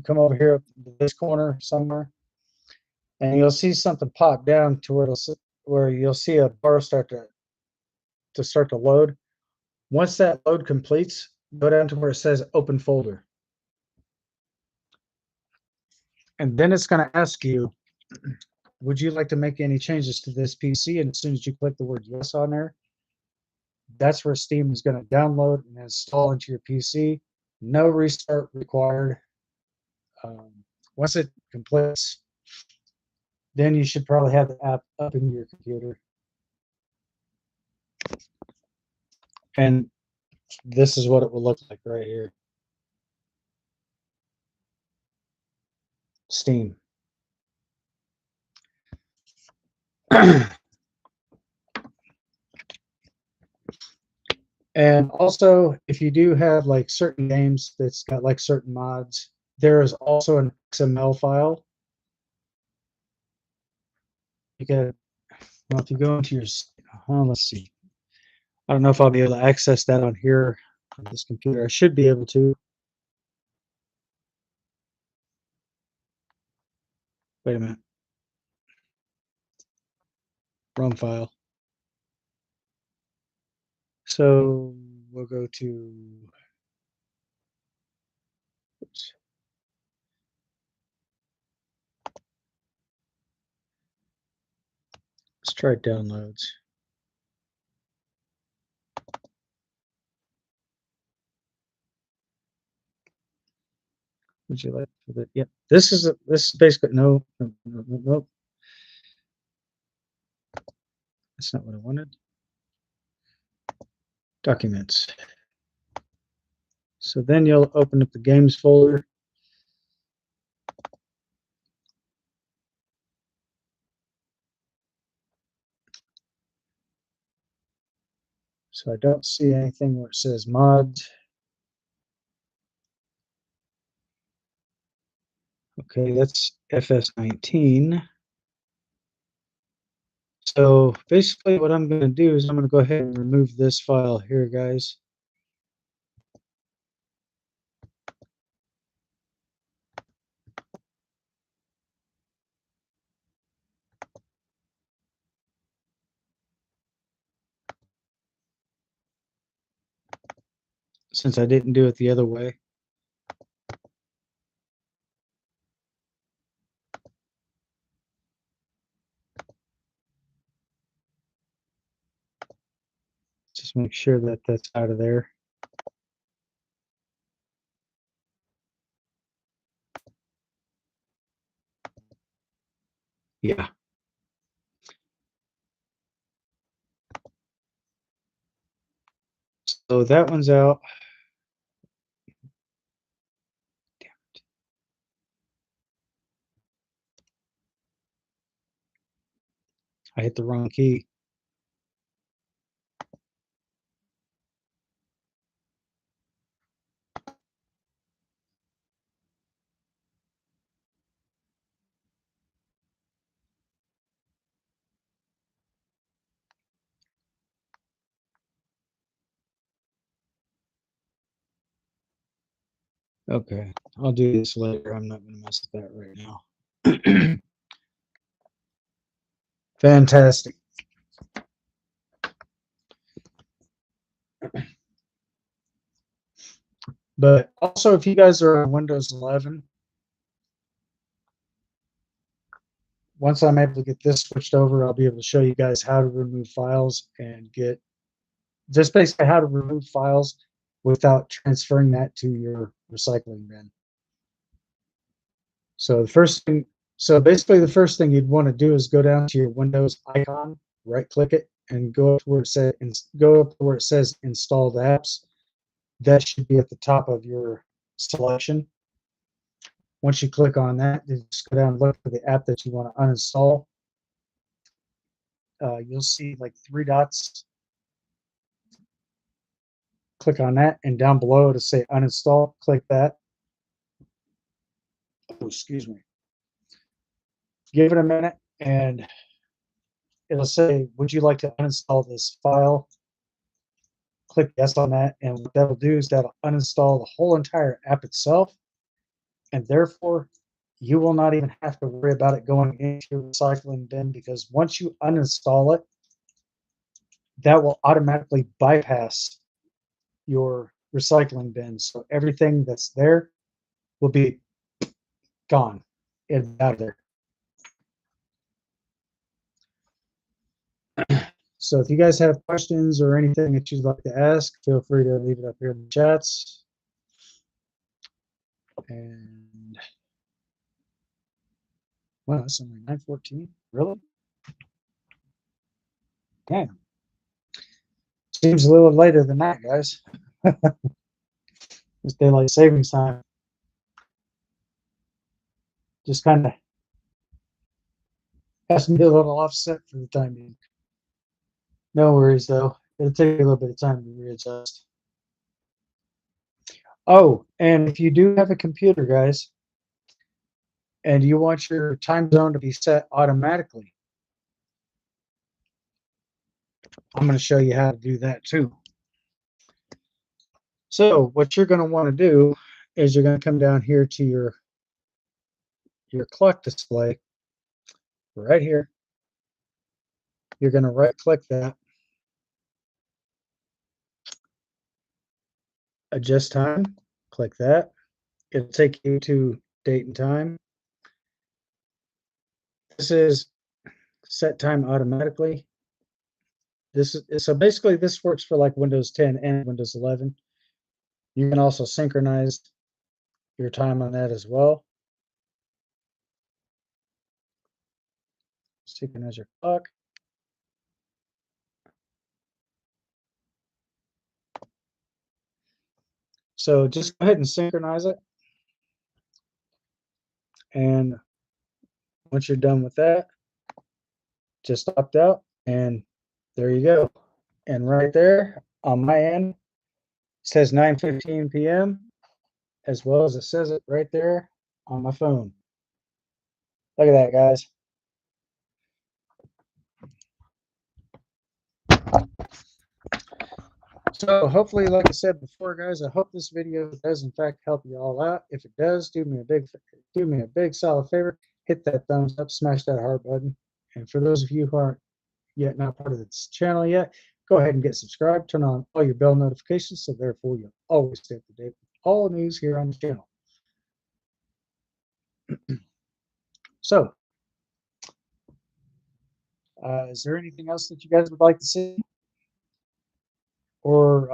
up this corner somewhere, and you'll see something pop down to where you'll see a bar start to load. Once that load completes, go down to where it says open folder, and then it's going to ask you, would you like to make any changes to this PC? And as soon as you click the word yes on there, that's where Steam is going to download and install into your PC. No restart required. Um, Once it completes, then you should probably have the app up in your computer. And this is what it will look like right here. Steam. And also, if you do have like certain games that's got like certain mods, there is also an XML file. You can, well, if you go into your, let's see. I don't know if I'll be able to access that on here on this computer. I should be able to. Wait a minute. Wrong file. So we'll go to, oops. Let's try downloads. Would you like for the, yep. This is basically, no, no. That's not what I wanted. Documents. So then you'll open up the games folder. So I don't see anything where it says mods. Okay, that's FS19. So basically what I'm going to do is I'm going to go ahead and remove this file here, guys. Since I didn't do it the other way. Just make sure that that's out of there. Yeah. So that one's out. I hit the wrong key. Okay, I'll do this later. I'm not going to mess with that right now. Fantastic. But also, if you guys are on Windows 11, once I'm able to get this switched over, I'll be able to show you guys how to remove files and get just basically how to remove files without transferring that to your recycling bin. So basically the first thing you'd want to do is go down to your Windows icon, right click it, and go up to where it says installed apps. That should be at the top of your selection. Once you click on that, you just go down and look for the app that you want to uninstall. You'll see like 3 dots. Click on that, and down below to say uninstall, click that. Oh, excuse me. Give it a minute, and it'll say, would you like to uninstall this file? Click yes on that, and what that'll do is that'll uninstall the whole entire app itself, and therefore you will not even have to worry about it going into your recycling bin, because once you uninstall it, that will automatically bypass your recycling bin. So everything that's there will be gone and out of there. So if you guys have questions or anything that you'd like to ask, feel free to leave it up here in the chats. And wow, it's only 9:14. Really? Damn. Seems a little later than that, guys. It's daylight savings time. Just kind of has to be a little offset for the time being. No worries, though. It'll take a little bit of time to readjust. Oh, and if you do have a computer, guys, and you want your time zone to be set automatically, I'm going to show you how to do that too. So what you're going to want to do is you're going to come down here to your clock display right here. You're going to right click that, adjust time, click that. It'll take you to date and time. This is set time automatically. So basically this works for like Windows 10 and Windows 11. You can also synchronize your time on that as well. Synchronize your clock. So just go ahead and synchronize it. And once you're done with that, just opt out, and there you go. And right there on my end, it says 9:15 p.m. as well as it says it right there on my phone. Look at that, guys. So hopefully, like I said before, guys, I hope this video does in fact help you all out. If it does, do me a big solid favor. Hit that thumbs up, smash that heart button. And for those of you who aren't yet not part of this channel yet, go ahead and get subscribed. Turn on all your bell notifications, so therefore you'll always stay up to date with all news here on the channel. So, is there anything else that you guys would like to see? Or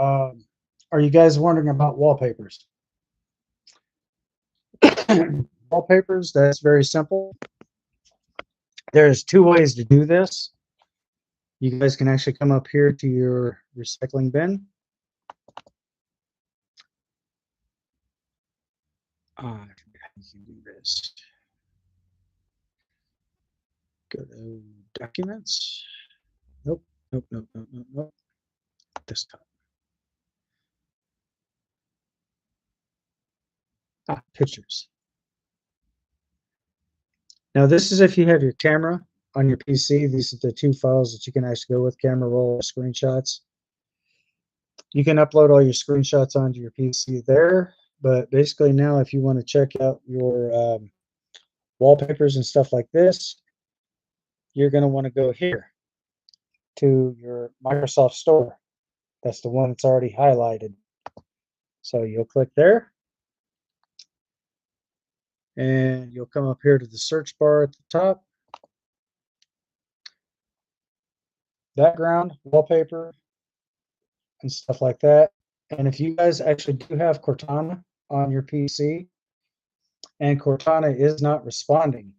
are you guys wondering about wallpapers? Wallpapers, that's very simple. There's 2 ways to do this. You guys can actually come up here to your recycling bin. I forget how you can do this. Go to Documents. Nope, nope, nope, nope, nope, nope. Desktop. Pictures. Now this is if you have your camera on your PC. These are the two files that you can actually go with: camera roll or screenshots. You can upload all your screenshots onto your PC there, but basically now if you want to check out your wallpapers and stuff like this, you're going to want to go here to your Microsoft Store. That's the one that's already highlighted. So you'll click there, and you'll come up here to the search bar at the top. Background, wallpaper, and stuff like that. And if you guys actually do have Cortana on your PC and Cortana is not responding,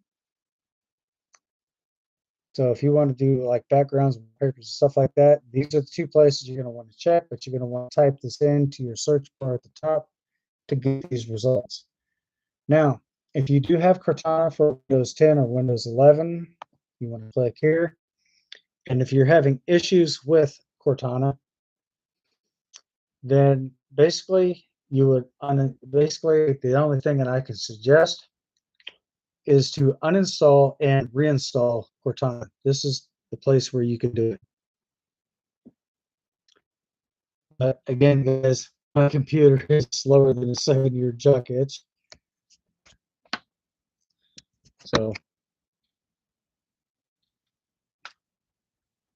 so if you want to do like backgrounds, papers, and stuff like that, these are the two places you're going to want to check, but you're going to want to type this into your search bar at the top to get these results. Now, if you do have Cortana for Windows 10 or Windows 11, you want to click here. And if you're having issues with Cortana, then basically you would basically the only thing that I can suggest is to uninstall and reinstall Cortana. This is the place where you can do it. But again, guys, my computer is slower than a 7-year junk itch. So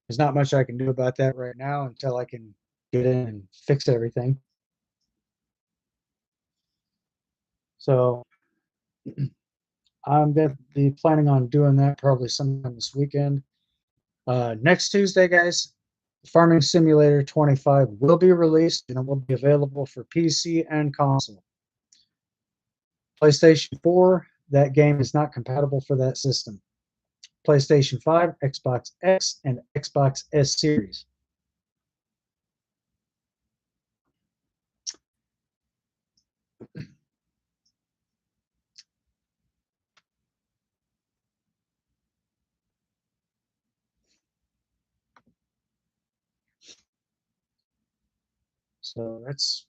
there's not much I can do about that right now until I can get in and fix everything. So I'm going to be planning on doing that probably sometime this weekend. Next Tuesday, guys, Farming Simulator 25 will be released and it will be available for PC and console. PlayStation 4, that game is not compatible for that system. PlayStation 5, Xbox X, and Xbox S Series. So that's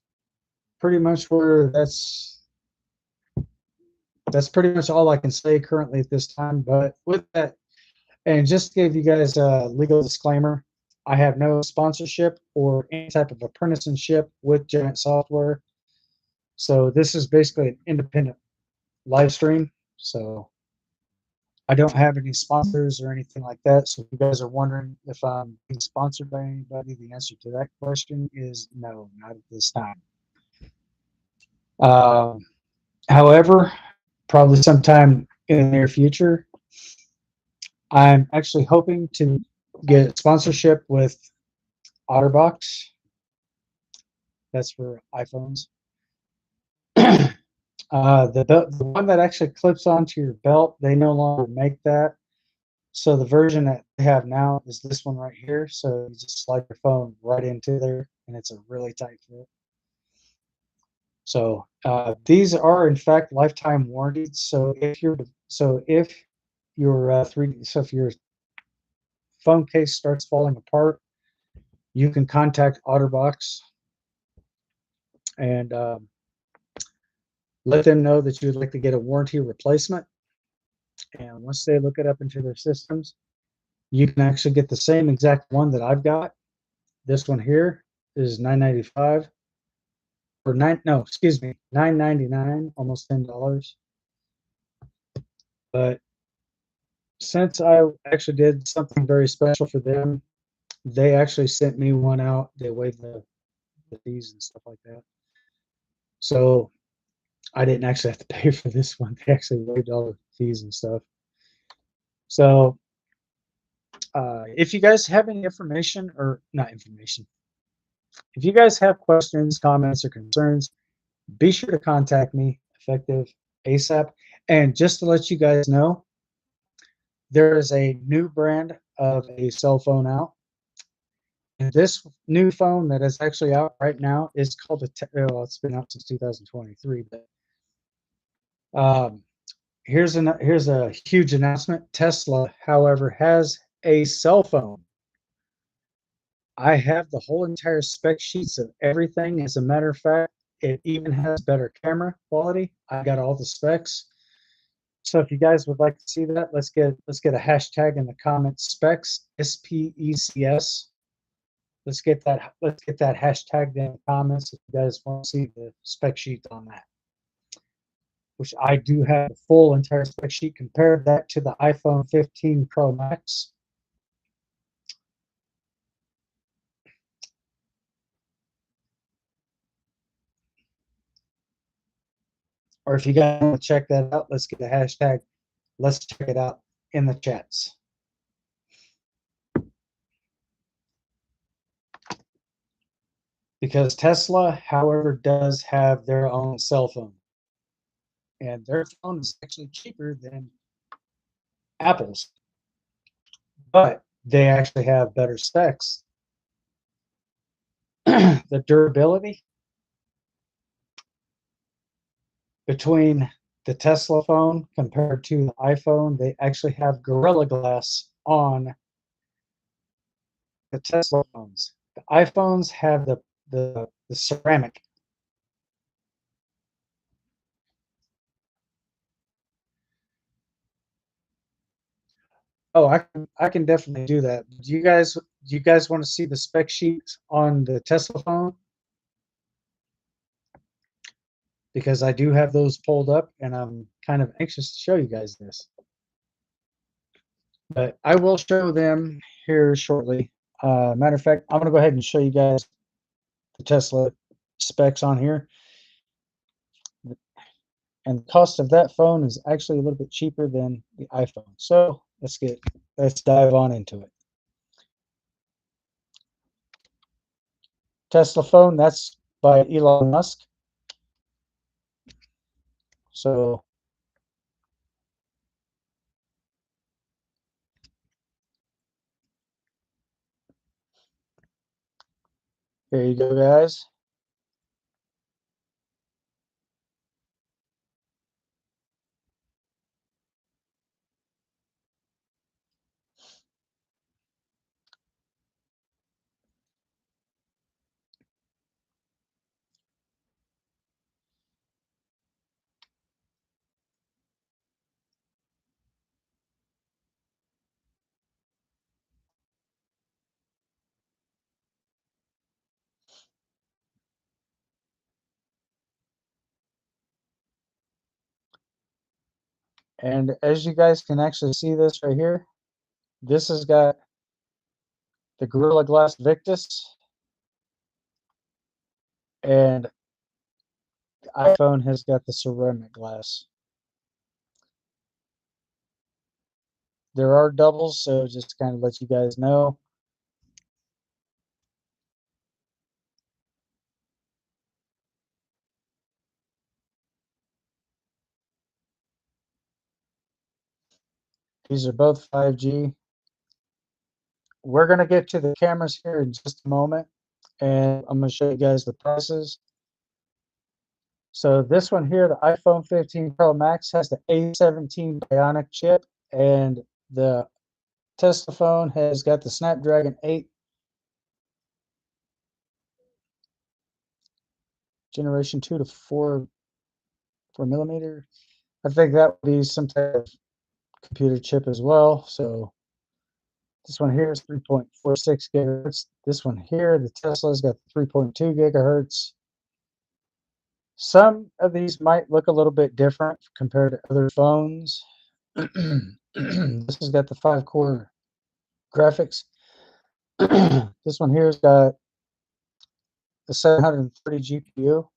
pretty much where that's pretty much all I can say currently at this time. But with that, and just to give you guys a legal disclaimer, I have no sponsorship or any type of apprenticeship with Giant Software. So this is basically an independent live stream. So I don't have any sponsors or anything like that. So if you guys are wondering if I'm being sponsored by anybody, the answer to that question is no, not at this time. However, probably sometime in the near future, I'm actually hoping to get sponsorship with OtterBox. That's for iPhones. The one that actually clips onto your belt, they no longer make that. So the version that they have now is this one right here. So you just slide your phone right into there, and it's a really tight fit. So these are in fact lifetime warranties. So if your if your phone case starts falling apart, you can contact OtterBox and let them know that you would like to get a warranty replacement. And once they look it up into their systems, you can actually get the same exact one that I've got. This one here is $9.95 or $9.99, almost $10. But since I actually did something very special for them, they actually sent me one out. They waived the fees and stuff like that. So I didn't actually have to pay for this one. They actually waived all the fees and stuff. So if you guys have any information or not information, if you guys have questions, comments, or concerns, be sure to contact me effective ASAP. And just to let you guys know, there is a new brand of a cell phone out. And this new phone that is actually out right now is called well, it's been out since 2023, but here's a huge announcement. Tesla, however, has a cell phone. I have the whole entire spec sheets of everything. As a matter of fact, it even has better camera quality. I got all the specs. So if you guys would like to see that, let's get a hashtag in the comments, specs, SPECS. Let's get that hashtag in the comments if you guys want to see the spec sheet on that. Which I do have the full entire spec sheet. Compare that to the iPhone 15 Pro Max. Or if you guys want to check that out, let's get a hashtag. Let's check it out in the chats. Because Tesla, however, does have their own cell phone. And their phone is actually cheaper than Apple's. But they actually have better specs. The durability between the Tesla phone compared to the iPhone, they actually have Gorilla Glass on the Tesla phones. The iPhones have the ceramic. Oh, I can definitely do that. Do you guys want to see the spec sheet on the Tesla phone? Because I do have those pulled up and I'm kind of anxious to show you guys this. But I will show them here shortly. Matter of fact, I'm going to go ahead and show you guys the Tesla specs on here. And the cost of that phone is actually a little bit cheaper than the iPhone. So let's dive on into it. Tesla phone, that's by Elon Musk. So here you go, guys. And as you guys can actually see this right here, this has got the Gorilla Glass Victus, and the iPhone has got the ceramic glass. There are doubles, so just to kind of let you guys know. These are both 5G. We're going to get to the cameras here in just a moment, and I'm going to show you guys the prices. So this one here, the iPhone 15 Pro Max, has the A17 Bionic chip, and the Tesla phone has got the Snapdragon 8 generation 2 to 4 millimeter. I think that would be some type of computer chip as well. So this one here is 3.46 gigahertz. This one here, the Tesla's got 3.2 gigahertz. Some of these might look a little bit different compared to other phones. This has got the 5-core graphics. This one here's got the 730 GPU.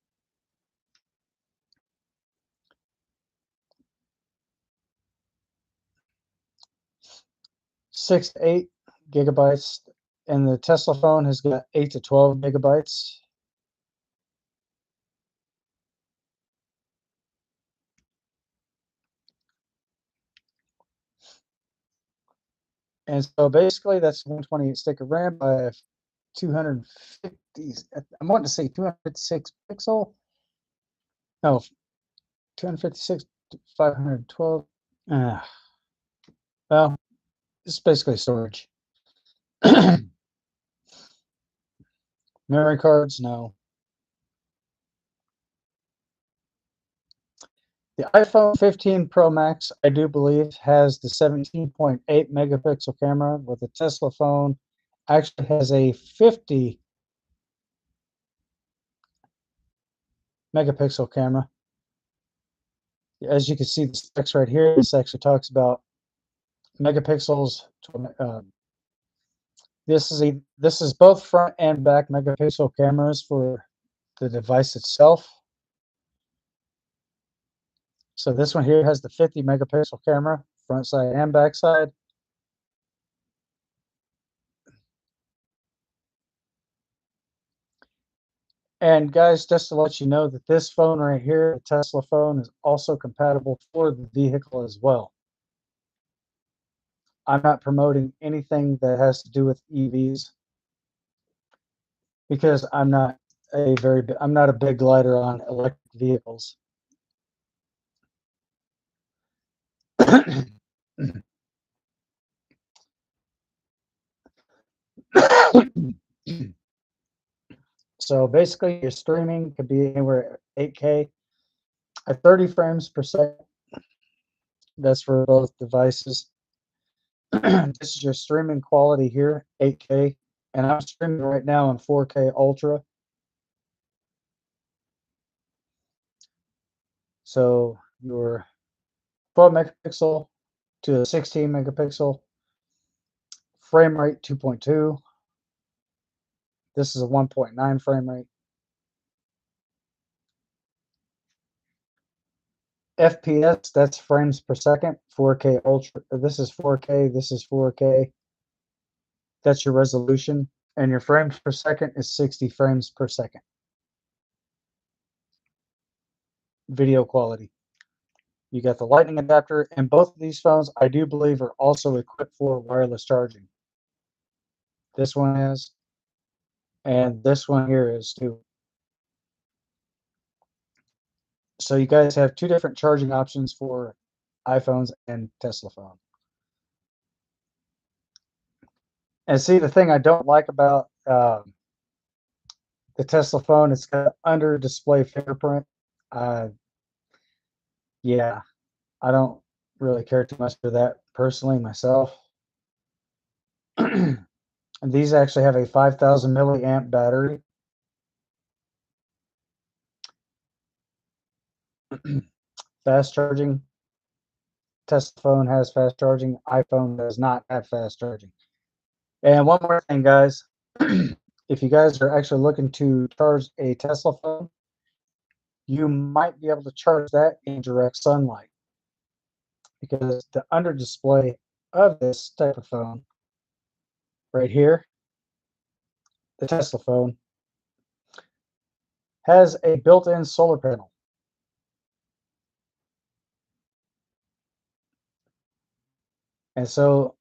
6 to 8 gigabytes, and the Tesla phone has got 8 to 12 gigabytes. And so basically that's 128 stick of RAM by 250, I want to say 256 pixel. No, 256 to 512. Well, It's basically storage. Memory cards, no. The iPhone 15 Pro Max, I do believe, has the 17.8 megapixel camera, with the Tesla phone actually has a 50 megapixel camera. As you can see the specs right here, this actually talks about megapixels. This is both front and back megapixel cameras for the device itself. So this one here has the 50 megapixel camera, front side and back side. And guys, just to let you know that this phone right here, the Tesla phone, is also compatible for the vehicle as well. I'm not promoting anything that has to do with EVs because I'm not a big lighter on electric vehicles. So basically, your streaming could be anywhere 8K at 30 frames per second. That's for both devices. This is your streaming quality here, 8K, and I'm streaming right now in 4K Ultra. So your 12 megapixel to a 16 megapixel, frame rate 2.2. This is a 1.9 frame rate. FPS, that's frames per second. 4K Ultra. This is 4K. This is 4K. That's your resolution. And your frames per second is 60 frames per second. Video quality. You got the lightning adapter, and both of these phones, I do believe, are also equipped for wireless charging. This one is, and this one here is too. So you guys have two different charging options for iPhones and Tesla phone. And see, the thing I don't like about the Tesla phone, it's got under display fingerprint. Yeah, I don't really care too much for that personally myself. And these actually have a 5,000 milliamp battery. Fast charging. Tesla phone has fast charging. iPhone does not have fast charging. And one more thing, guys. If you guys are actually looking to charge a Tesla phone, you might be able to charge that in direct sunlight, because the under display of this type of phone right here, the Tesla phone, has a built-in solar panel. And so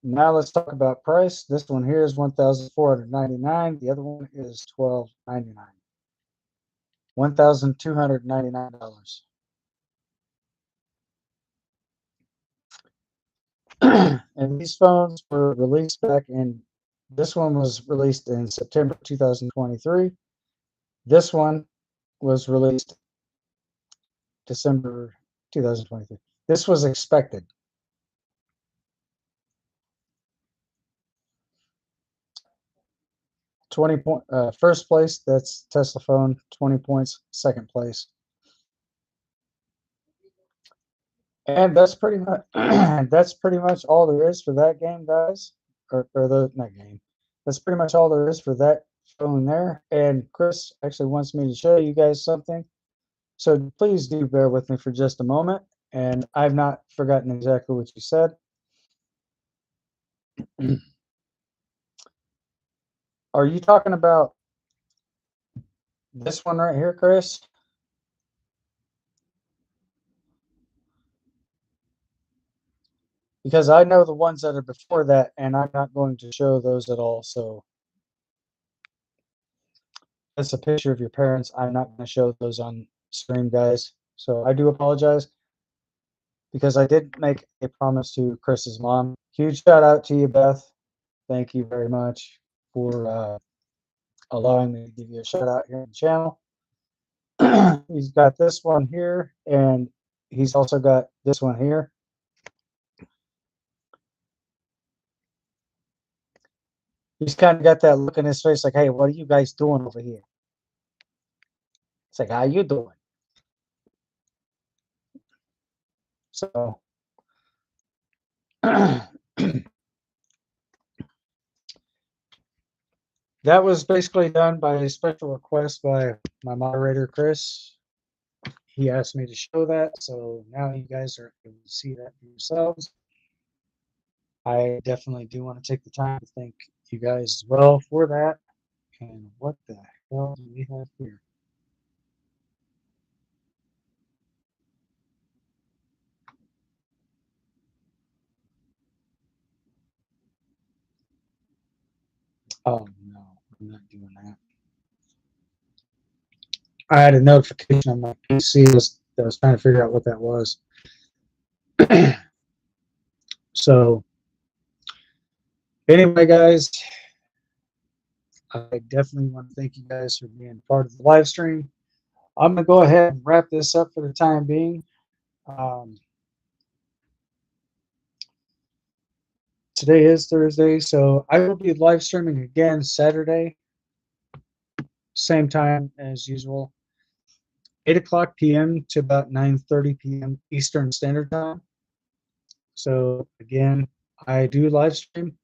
now let's talk about price. This one here is $1,499. The other one is $1,299. $1,299. And these phones were released back in, this one was released in September 2023. This one was released December 2023. This was expected. 20 point, first place, that's Tesla phone. 20 points, second place. And that's pretty much that's pretty much all there is for that game, guys. Or the not game. That's pretty much all there is for that phone there. And Chris actually wants me to show you guys something. So please do bear with me for just a moment. And I've not forgotten exactly what you said. Are you talking about this one right here, Chris? Because I know the ones that are before that, and I'm not going to show those at all. So that's a picture of your parents. I'm not going to show those on stream, guys. So I do apologize. because I did make a promise to Chris's mom. Huge shout out to you, Beth. Thank you very much for allowing me to give you a shout out here on the channel. He's got this one here, and he's also got this one here. He's kind of got that look in his face like, hey, what are you guys doing over here? It's like, how you doing? So that was basically done by a special request by my moderator, Chris. He asked me to show that, so now you guys are able to see that for yourselves. I definitely do want to take the time to thank you guys as well for that. And what the hell do we have here? Oh no, I'm not doing that. I had a notification on my PC that was trying to figure out what that was. So anyway, guys, I definitely want to thank you guys for being part of the live stream. I'm going to go ahead and wrap this up for the time being. Today is Thursday, so I will be live streaming again Saturday, same time as usual, 8 o'clock p.m. to about 9:30 p.m. Eastern Standard Time. So again, I do live stream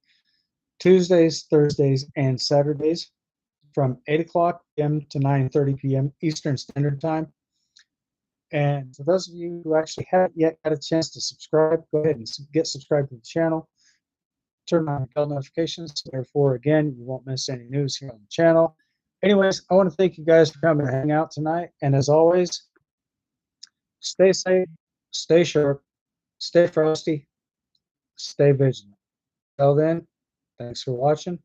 Tuesdays, Thursdays, and Saturdays from 8 o'clock p.m. to 9:30 p.m. Eastern Standard Time. And for those of you who actually haven't yet had a chance to subscribe, go ahead and get subscribed to the channel. Turn on bell notifications. Therefore, again, you won't miss any news here on the channel. Anyways, I want to thank you guys for coming to hang out tonight. And as always, stay safe, stay sharp, stay frosty, stay vigilant. Till then, thanks for watching.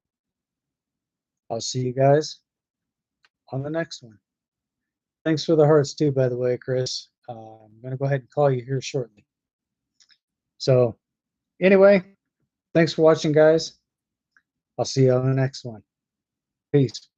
I'll see you guys on the next one. Thanks for the hearts too, by the way, Chris. I'm going to go ahead and call you here shortly. So anyway, thanks for watching, guys. I'll see you on the next one. Peace.